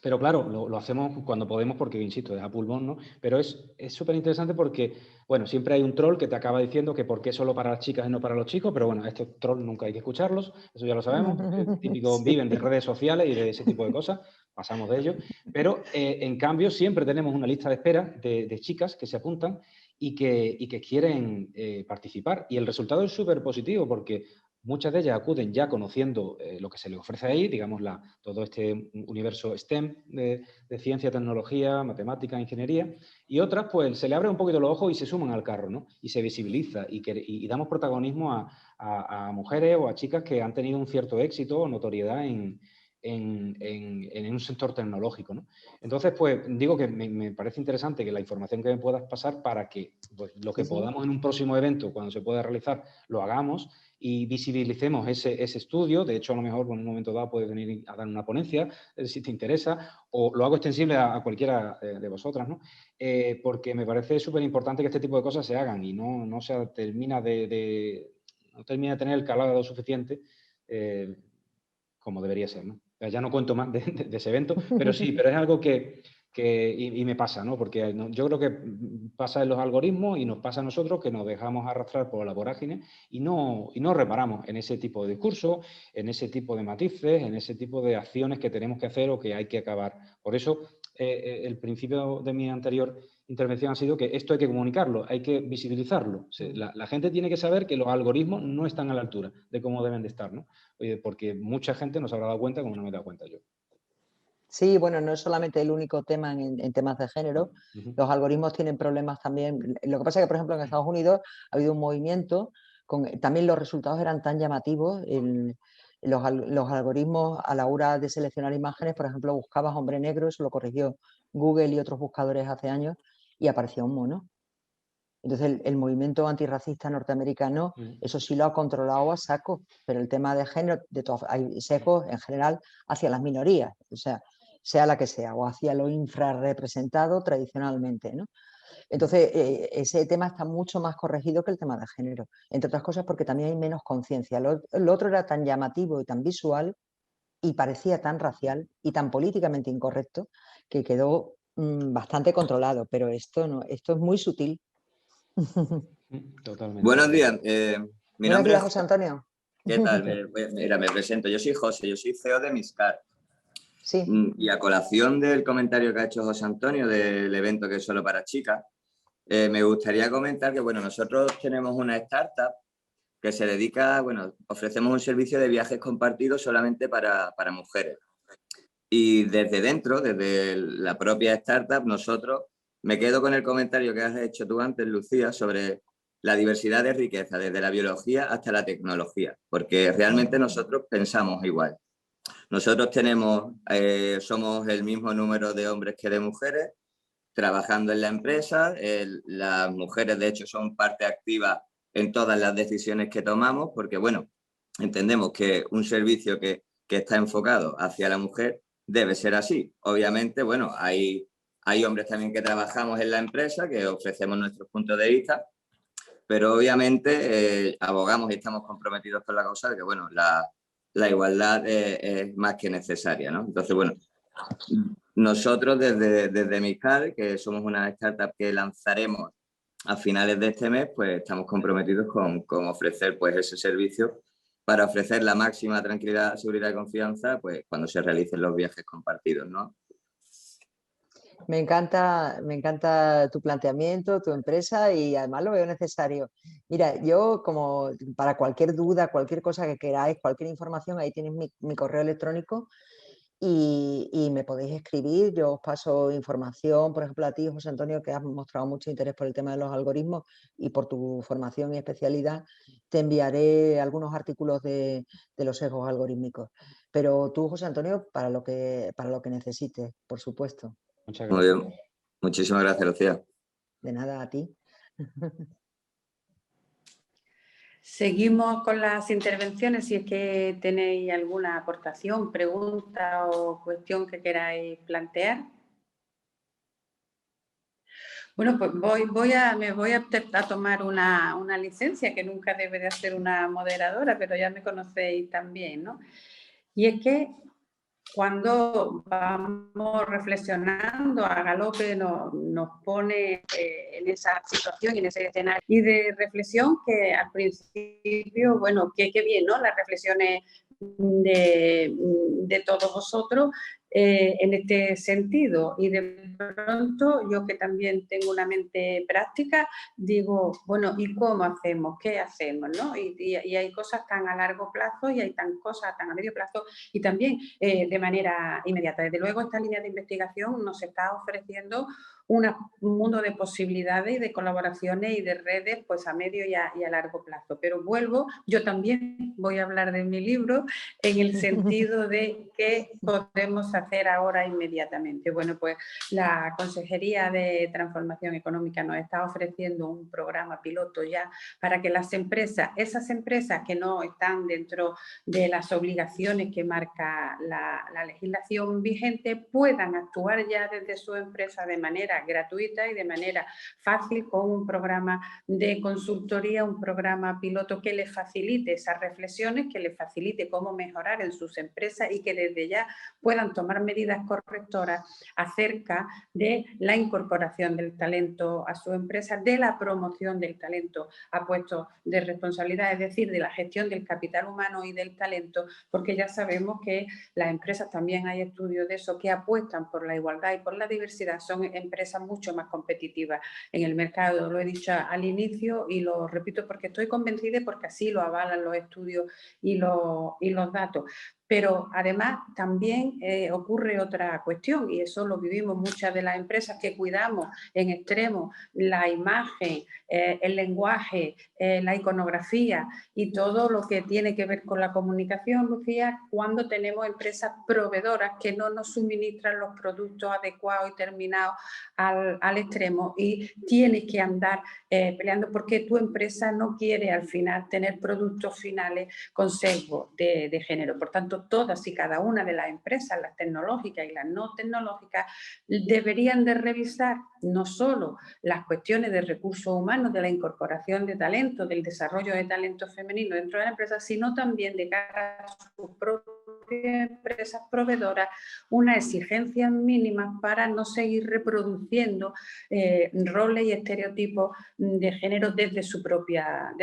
Pero claro, lo hacemos cuando podemos porque, insisto, es a pulmón, ¿no? Pero es súper interesante porque, bueno, siempre hay un troll que te acaba diciendo que por qué solo para las chicas y no para los chicos, pero bueno, estos trolls nunca hay que escucharlos, eso ya lo sabemos, porque típicos viven de redes sociales y de ese tipo de cosas, pasamos de ello. Pero, en cambio, siempre tenemos una lista de espera de chicas que se apuntan y que quieren participar. Y el resultado es súper positivo porque muchas de ellas acuden ya conociendo lo que se les ofrece ahí, digamos, todo este universo STEM de ciencia, tecnología, matemática, ingeniería, y otras, pues, se le abren un poquito los ojos y se suman al carro, ¿no? Y se visibiliza y damos protagonismo a mujeres o a chicas que han tenido un cierto éxito o notoriedad en un sector tecnológico, ¿no? Entonces, pues, digo que me parece interesante que la información que me puedas pasar para que pues, lo que podamos en un próximo evento, cuando se pueda realizar, lo hagamos y visibilicemos ese estudio. De hecho, a lo mejor en un momento dado puedes venir a dar una ponencia, si te interesa, o lo hago extensible a cualquiera de vosotras, ¿no? Porque me parece súper importante que este tipo de cosas se hagan y no se termina de tener el calado suficiente como debería ser, ¿no? Ya no cuento más de ese evento, pero sí, pero es algo y me pasa, ¿no? Porque yo creo que pasa en los algoritmos y nos pasa a nosotros que nos dejamos arrastrar por la vorágine y no reparamos en ese tipo de discurso, en ese tipo de matices, en ese tipo de acciones que tenemos que hacer o que hay que acabar. Por eso, el principio de mi anterior intervención ha sido que esto hay que comunicarlo, hay que visibilizarlo. La gente tiene que saber que los algoritmos no están a la altura de cómo deben de estar, ¿no? Porque mucha gente no se habrá dado cuenta como no me he dado cuenta yo. Sí, bueno, no es solamente el único tema en temas de género. Los algoritmos tienen problemas también. Lo que pasa es que, por ejemplo, en Estados Unidos ha habido un movimiento, también los resultados eran tan llamativos. Los algoritmos a la hora de seleccionar imágenes, por ejemplo, buscabas hombre negro, eso lo corrigió Google y otros buscadores hace años, y aparecía un mono. Entonces, el movimiento antirracista norteamericano, eso sí lo ha controlado a saco, pero el tema de género, hay sesgos en general hacia las minorías, o sea la que sea, o hacia lo infrarrepresentado tradicionalmente, ¿no? Entonces, ese tema está mucho más corregido que el tema de género, entre otras cosas porque también hay menos conciencia. Lo otro era tan llamativo y tan visual y parecía tan racial y tan políticamente incorrecto que quedó bastante controlado, pero esto no, esto es muy sutil. Totalmente. Buenos días. Mi nombre es José Antonio. ¿Qué tal? Mira, me presento. Yo soy José, yo soy CEO de Miscar. Sí. Y a colación del comentario que ha hecho José Antonio del evento que es solo para chicas, me gustaría comentar que, bueno, nosotros tenemos una startup que se dedica, bueno, ofrecemos un servicio de viajes compartidos solamente para mujeres. Y desde dentro, desde la propia startup, me quedo con el comentario que has hecho tú antes, Lucía, sobre la diversidad de riqueza, desde la biología hasta la tecnología, porque realmente nosotros pensamos igual. Nosotros somos el mismo número de hombres que de mujeres trabajando en la empresa. Las mujeres, de hecho, son parte activa en todas las decisiones que tomamos, porque, bueno, entendemos que un servicio que está enfocado hacia la mujer debe ser así. Obviamente, bueno, hay hombres también que trabajamos en la empresa, que ofrecemos nuestros puntos de vista, pero obviamente abogamos y estamos comprometidos con la causa de que, bueno, la igualdad es más que necesaria, ¿no? Entonces, bueno, nosotros desde Miscar, que somos una startup que lanzaremos a finales de este mes, pues estamos comprometidos con ofrecer pues ese servicio para ofrecer la máxima tranquilidad, seguridad y confianza pues cuando se realicen los viajes compartidos, ¿no? Me encanta tu planteamiento, tu empresa y además lo veo necesario. Mira, yo como para cualquier duda, cualquier cosa que queráis, cualquier información, ahí tenéis mi correo electrónico y me podéis escribir, yo os paso información, por ejemplo a ti, José Antonio, que has mostrado mucho interés por el tema de los algoritmos y por tu formación y especialidad, te enviaré algunos artículos de los sesgos algorítmicos. Pero tú, José Antonio, para lo que necesites, por supuesto. Muchas Muy gracias. bien. Muchísimas gracias, Lucía. De nada, a ti. Seguimos con las intervenciones. Si es que tenéis alguna aportación, pregunta o cuestión que queráis plantear. Bueno, pues me voy a tomar una licencia que nunca debe de hacer una moderadora, pero ya me conocéis también, ¿no? Y es que cuando vamos reflexionando a galope nos pone en esa situación y en ese escenario y de reflexión que al principio, bueno, qué bien, ¿no? Las reflexiones de todos vosotros en este sentido y de pronto yo que también tengo una mente práctica digo, bueno, ¿y cómo hacemos? ¿Qué hacemos? ¿No? Y hay cosas tan a largo plazo y hay cosas tan a medio plazo y también de manera inmediata. Desde luego esta línea de investigación nos está ofreciendo un mundo de posibilidades y de colaboraciones y de redes pues a medio y a largo plazo. Pero vuelvo, yo también voy a hablar de mi libro en el sentido de qué podemos hacer ahora inmediatamente. Bueno, pues la Consejería de Transformación Económica nos está ofreciendo un programa piloto ya para que las empresas, esas empresas que no están dentro de las obligaciones que marca la legislación vigente, puedan actuar ya desde su empresa de manera gratuita y de manera fácil con un programa de consultoría, un programa piloto que les facilite esas reflexiones, que les facilite cómo mejorar en sus empresas y que desde ya puedan tomar medidas correctoras acerca de la incorporación del talento a su empresa, de la promoción del talento a puestos de responsabilidad, es decir, de la gestión del capital humano y del talento, porque ya sabemos que las empresas, también hay estudios de eso, que apuestan por la igualdad y por la diversidad, son empresas mucho más competitivas en el mercado. Lo he dicho al inicio y lo repito porque estoy convencida y porque así lo avalan los estudios y los datos. Pero además también ocurre otra cuestión y eso lo vivimos muchas de las empresas que cuidamos en extremo la imagen, el lenguaje, la iconografía y todo lo que tiene que ver con la comunicación, Lucía, cuando tenemos empresas proveedoras que no nos suministran los productos adecuados y terminados al extremo y tienes que andar peleando porque tu empresa no quiere al final tener productos finales con sesgo de género. Por tanto, todas y cada una de las empresas, las tecnológicas y las no tecnológicas, deberían de revisar no solo las cuestiones de recursos humanos, de la incorporación de talento, del desarrollo de talento femenino dentro de la empresa, sino también de cara a sus propias empresas proveedoras, unas exigencias mínimas para no seguir reproduciendo roles y estereotipos de género desde su propia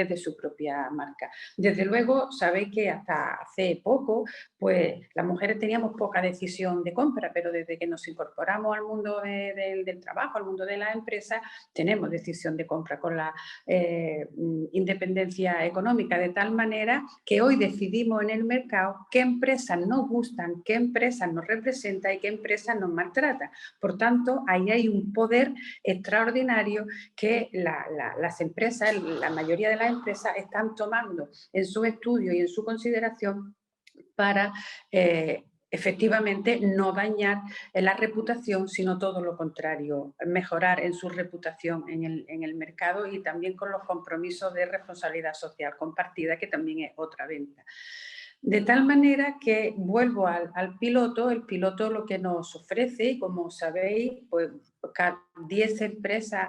marca. Desde luego, sabéis que hasta hace poco, pues las mujeres teníamos poca decisión de compra, pero desde que nos incorporamos al mundo del trabajo, al mundo de la empresa, tenemos decisión de compra con la independencia económica, de tal manera que hoy decidimos en el mercado qué empresas nos gustan, qué empresas nos representan y qué empresas nos maltratan. Por tanto, ahí hay un poder extraordinario que las empresas, la mayoría de las empresas están tomando en su estudio y en su consideración para efectivamente no dañar la reputación, sino todo lo contrario, mejorar en su reputación en el mercado y también con los compromisos de responsabilidad social compartida, que también es otra venta. De tal manera que vuelvo al piloto, el piloto lo que nos ofrece, como sabéis, pues 10 empresas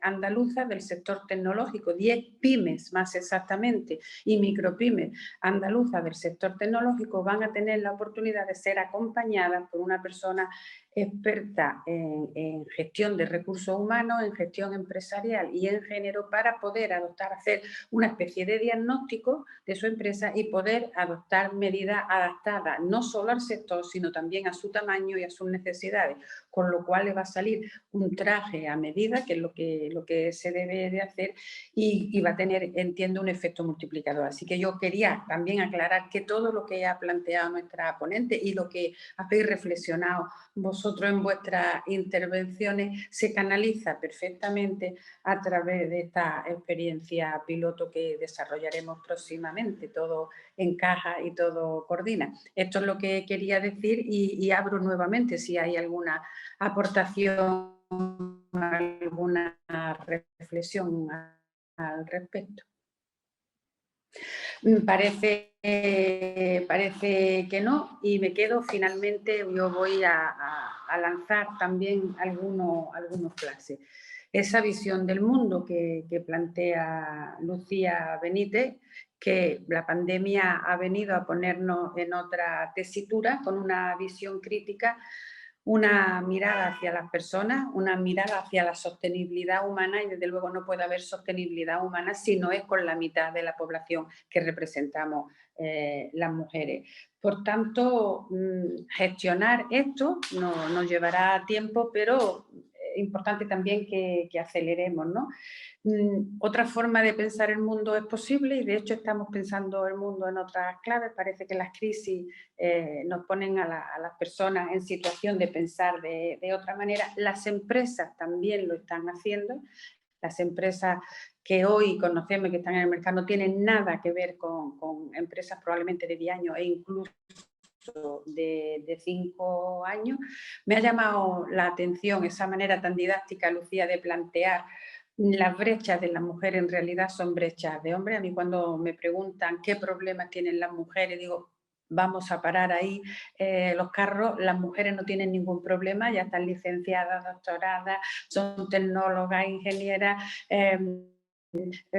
andaluzas del sector tecnológico, 10 pymes más exactamente, y micropymes andaluzas del sector tecnológico van a tener la oportunidad de ser acompañadas por una persona experta en gestión de recursos humanos, en gestión empresarial y en género para poder hacer una especie de diagnóstico de su empresa y poder adoptar adoptar medidas adaptadas no solo al sector, sino también a su tamaño y a sus necesidades, con lo cual le va a salir un traje a medida, que es lo que se debe de hacer, y va a tener, entiendo, un efecto multiplicador. Así que yo quería también aclarar que todo lo que ha planteado nuestra ponente y lo que habéis reflexionado vosotros en vuestras intervenciones se canaliza perfectamente a través de esta experiencia piloto que desarrollaremos próximamente. Todo encaja y todo coordina. Esto es lo que quería decir y abro nuevamente si hay alguna aportación, alguna reflexión al respecto. Parece que no, y me quedo finalmente, yo voy a lanzar también algunos flashes. Esa visión del mundo que plantea Lucía Benítez, que la pandemia ha venido a ponernos en otra tesitura, con una visión crítica, una mirada hacia las personas, una mirada hacia la sostenibilidad humana, y desde luego no puede haber sostenibilidad humana si no es con la mitad de la población que representamos las mujeres. Por tanto, gestionar esto nos llevará tiempo, pero es importante también que aceleremos, ¿no? Otra forma de pensar el mundo es posible, y de hecho estamos pensando el mundo en otras claves. Parece que las crisis nos ponen a las personas en situación de pensar de otra manera. Las empresas también lo están haciendo. Las empresas que hoy conocemos y que están en el mercado no tienen nada que ver con empresas probablemente de 10 años e incluso de 5 años. Me ha llamado la atención esa manera tan didáctica, Lucía, de plantear las brechas de las mujeres. En realidad son brechas de hombres. A mí cuando me preguntan qué problemas tienen las mujeres, digo, vamos a parar ahí los carros. Las mujeres no tienen ningún problema, ya están licenciadas, doctoradas, son tecnólogas, ingenieras,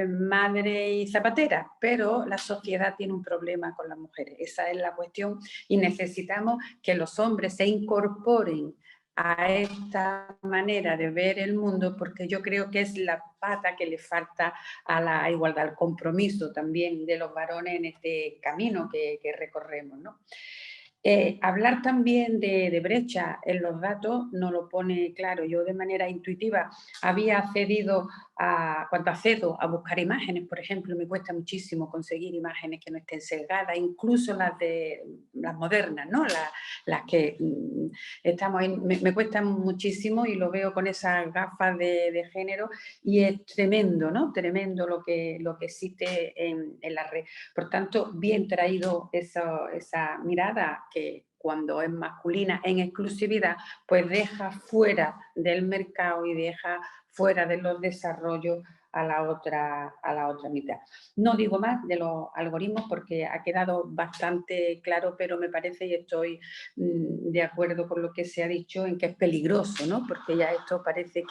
madre y zapatera, pero la sociedad tiene un problema con las mujeres. Esa es la cuestión, y necesitamos que los hombres se incorporen a esta manera de ver el mundo, porque yo creo que es la pata que le falta a la igualdad, al compromiso también de los varones en este camino que recorremos, ¿no? Hablar también de brecha en los datos no lo pone claro. Yo de manera intuitiva había accedido cuando accedo a buscar imágenes, por ejemplo, me cuesta muchísimo conseguir imágenes que no estén sesgadas, incluso las modernas, ¿no? Las que estamos ahí, me cuestan muchísimo, y lo veo con esas gafas de género, y es tremendo, ¿no? Tremendo lo que existe en la red. Por tanto, bien traído esa mirada, que cuando es masculina en exclusividad, pues deja fuera del mercado y deja fuera de los desarrollos a la otra mitad. No digo más de los algoritmos porque ha quedado bastante claro, pero me parece, y estoy de acuerdo con lo que se ha dicho, en que es peligroso, ¿no? Porque ya esto parece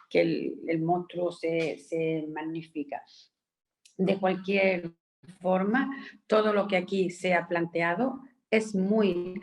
que el monstruo se magnifica. De cualquier forma, todo lo que aquí se ha planteado es muy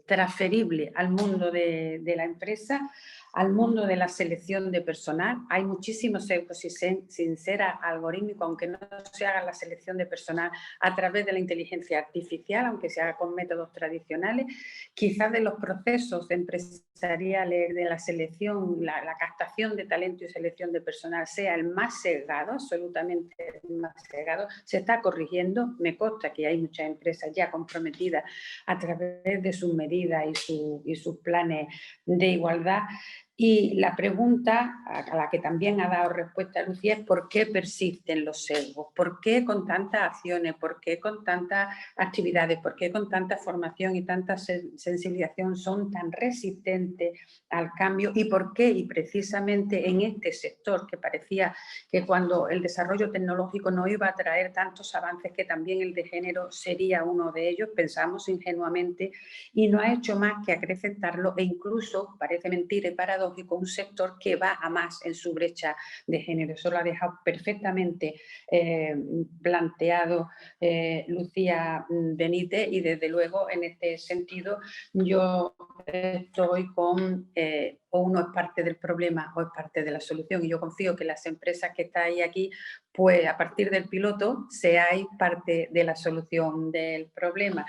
transferible al mundo de la empresa, al mundo de la selección de personal. Hay muchísimos sesgos sin ser algorítmico, aunque no se haga la selección de personal a través de la inteligencia artificial, aunque se haga con métodos tradicionales. Quizás de los procesos empresariales de la selección, la captación de talento y selección de personal sea el más sesgado, absolutamente el más sesgado. Se está corrigiendo. Me consta que hay muchas empresas ya comprometidas a través de sus medidas y sus planes de igualdad. Y la pregunta a la que también ha dado respuesta Lucía es ¿por qué persisten los sesgos? ¿Por qué con tantas acciones? ¿Por qué con tantas actividades? ¿Por qué con tanta formación y tanta sensibilización son tan resistentes al cambio? ¿Y por qué? Y precisamente en este sector, que parecía que cuando el desarrollo tecnológico no iba a traer tantos avances, que también el de género sería uno de ellos, pensamos ingenuamente, y no ha hecho más que acrecentarlo, e incluso, parece mentira y paradójico, un sector que va a más en su brecha de género. Eso lo ha dejado perfectamente planteado Lucía Benítez, y desde luego en este sentido yo estoy con o uno es parte del problema o es parte de la solución. Y yo confío que las empresas que estáis aquí, pues a partir del piloto, seáis parte de la solución del problema.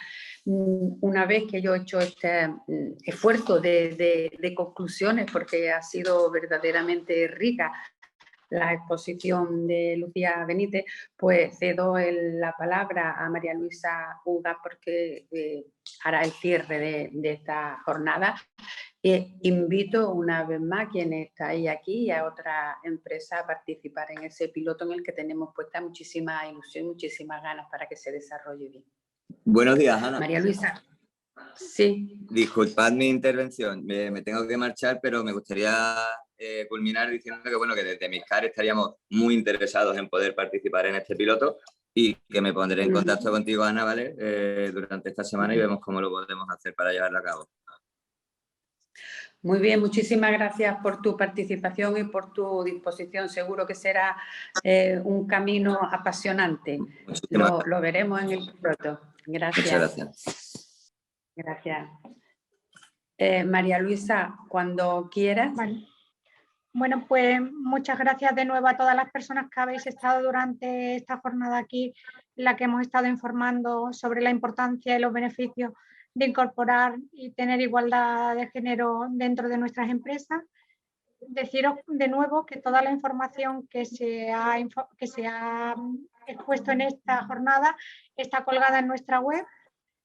Una vez que yo he hecho este esfuerzo de conclusiones, porque ha sido verdaderamente rica la exposición de Lucía Benítez, pues cedo la palabra a María Luisa Uga porque hará el cierre de esta jornada. Invito una vez más a quienes estáis aquí y a otras empresas a participar en ese piloto en el que tenemos puesta muchísima ilusión, muchísimas ganas para que se desarrolle bien. Buenos días, Ana. María Luisa. Sí. Disculpad mi intervención, me tengo que marchar, pero me gustaría culminar diciendo que, bueno, que desde MISCAR estaríamos muy interesados en poder participar en este piloto y que me pondré en contacto contigo, Ana, ¿vale? Durante esta semana y vemos cómo lo podemos hacer para llevarlo a cabo. Muy bien, muchísimas gracias por tu participación y por tu disposición. Seguro que será un camino apasionante. Lo veremos en el piloto. Gracias. Muchas gracias. Gracias. María Luisa, cuando quieras. Vale. Bueno, pues muchas gracias de nuevo a todas las personas que habéis estado durante esta jornada aquí, en la que hemos estado informando sobre la importancia y los beneficios de incorporar y tener igualdad de género dentro de nuestras empresas. Deciros de nuevo que toda la información que se ha expuesto en esta jornada está colgada en nuestra web.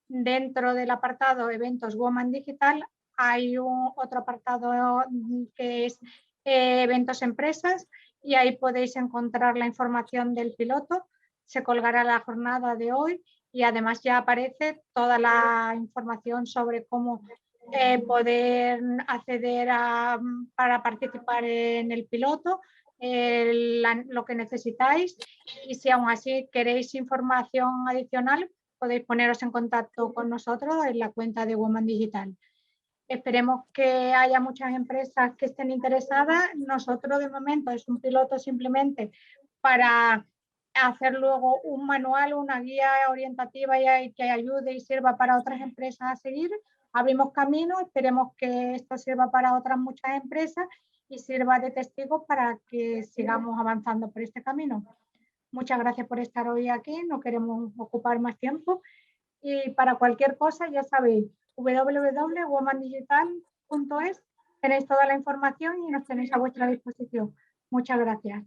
Dentro del apartado Eventos Woman Digital hay otro apartado que es Eventos Empresas y ahí podéis encontrar la información del piloto. Se colgará la jornada de hoy y además ya aparece toda la información sobre cómo poder acceder para participar en el piloto, lo que necesitáis, y si aún así queréis información adicional podéis poneros en contacto con nosotros en la cuenta de Woman Digital. Esperemos que haya muchas empresas que estén interesadas. Nosotros de momento es un piloto simplemente para hacer luego un manual, una guía orientativa y que ayude y sirva para otras empresas a seguir. Abrimos camino, esperemos que esto sirva para otras muchas empresas y sirva de testigo para que sigamos avanzando por este camino. Muchas gracias por estar hoy aquí, no queremos ocupar más tiempo y para cualquier cosa ya sabéis, www.womandigital.es, tenéis toda la información y nos tenéis a vuestra disposición. Muchas gracias.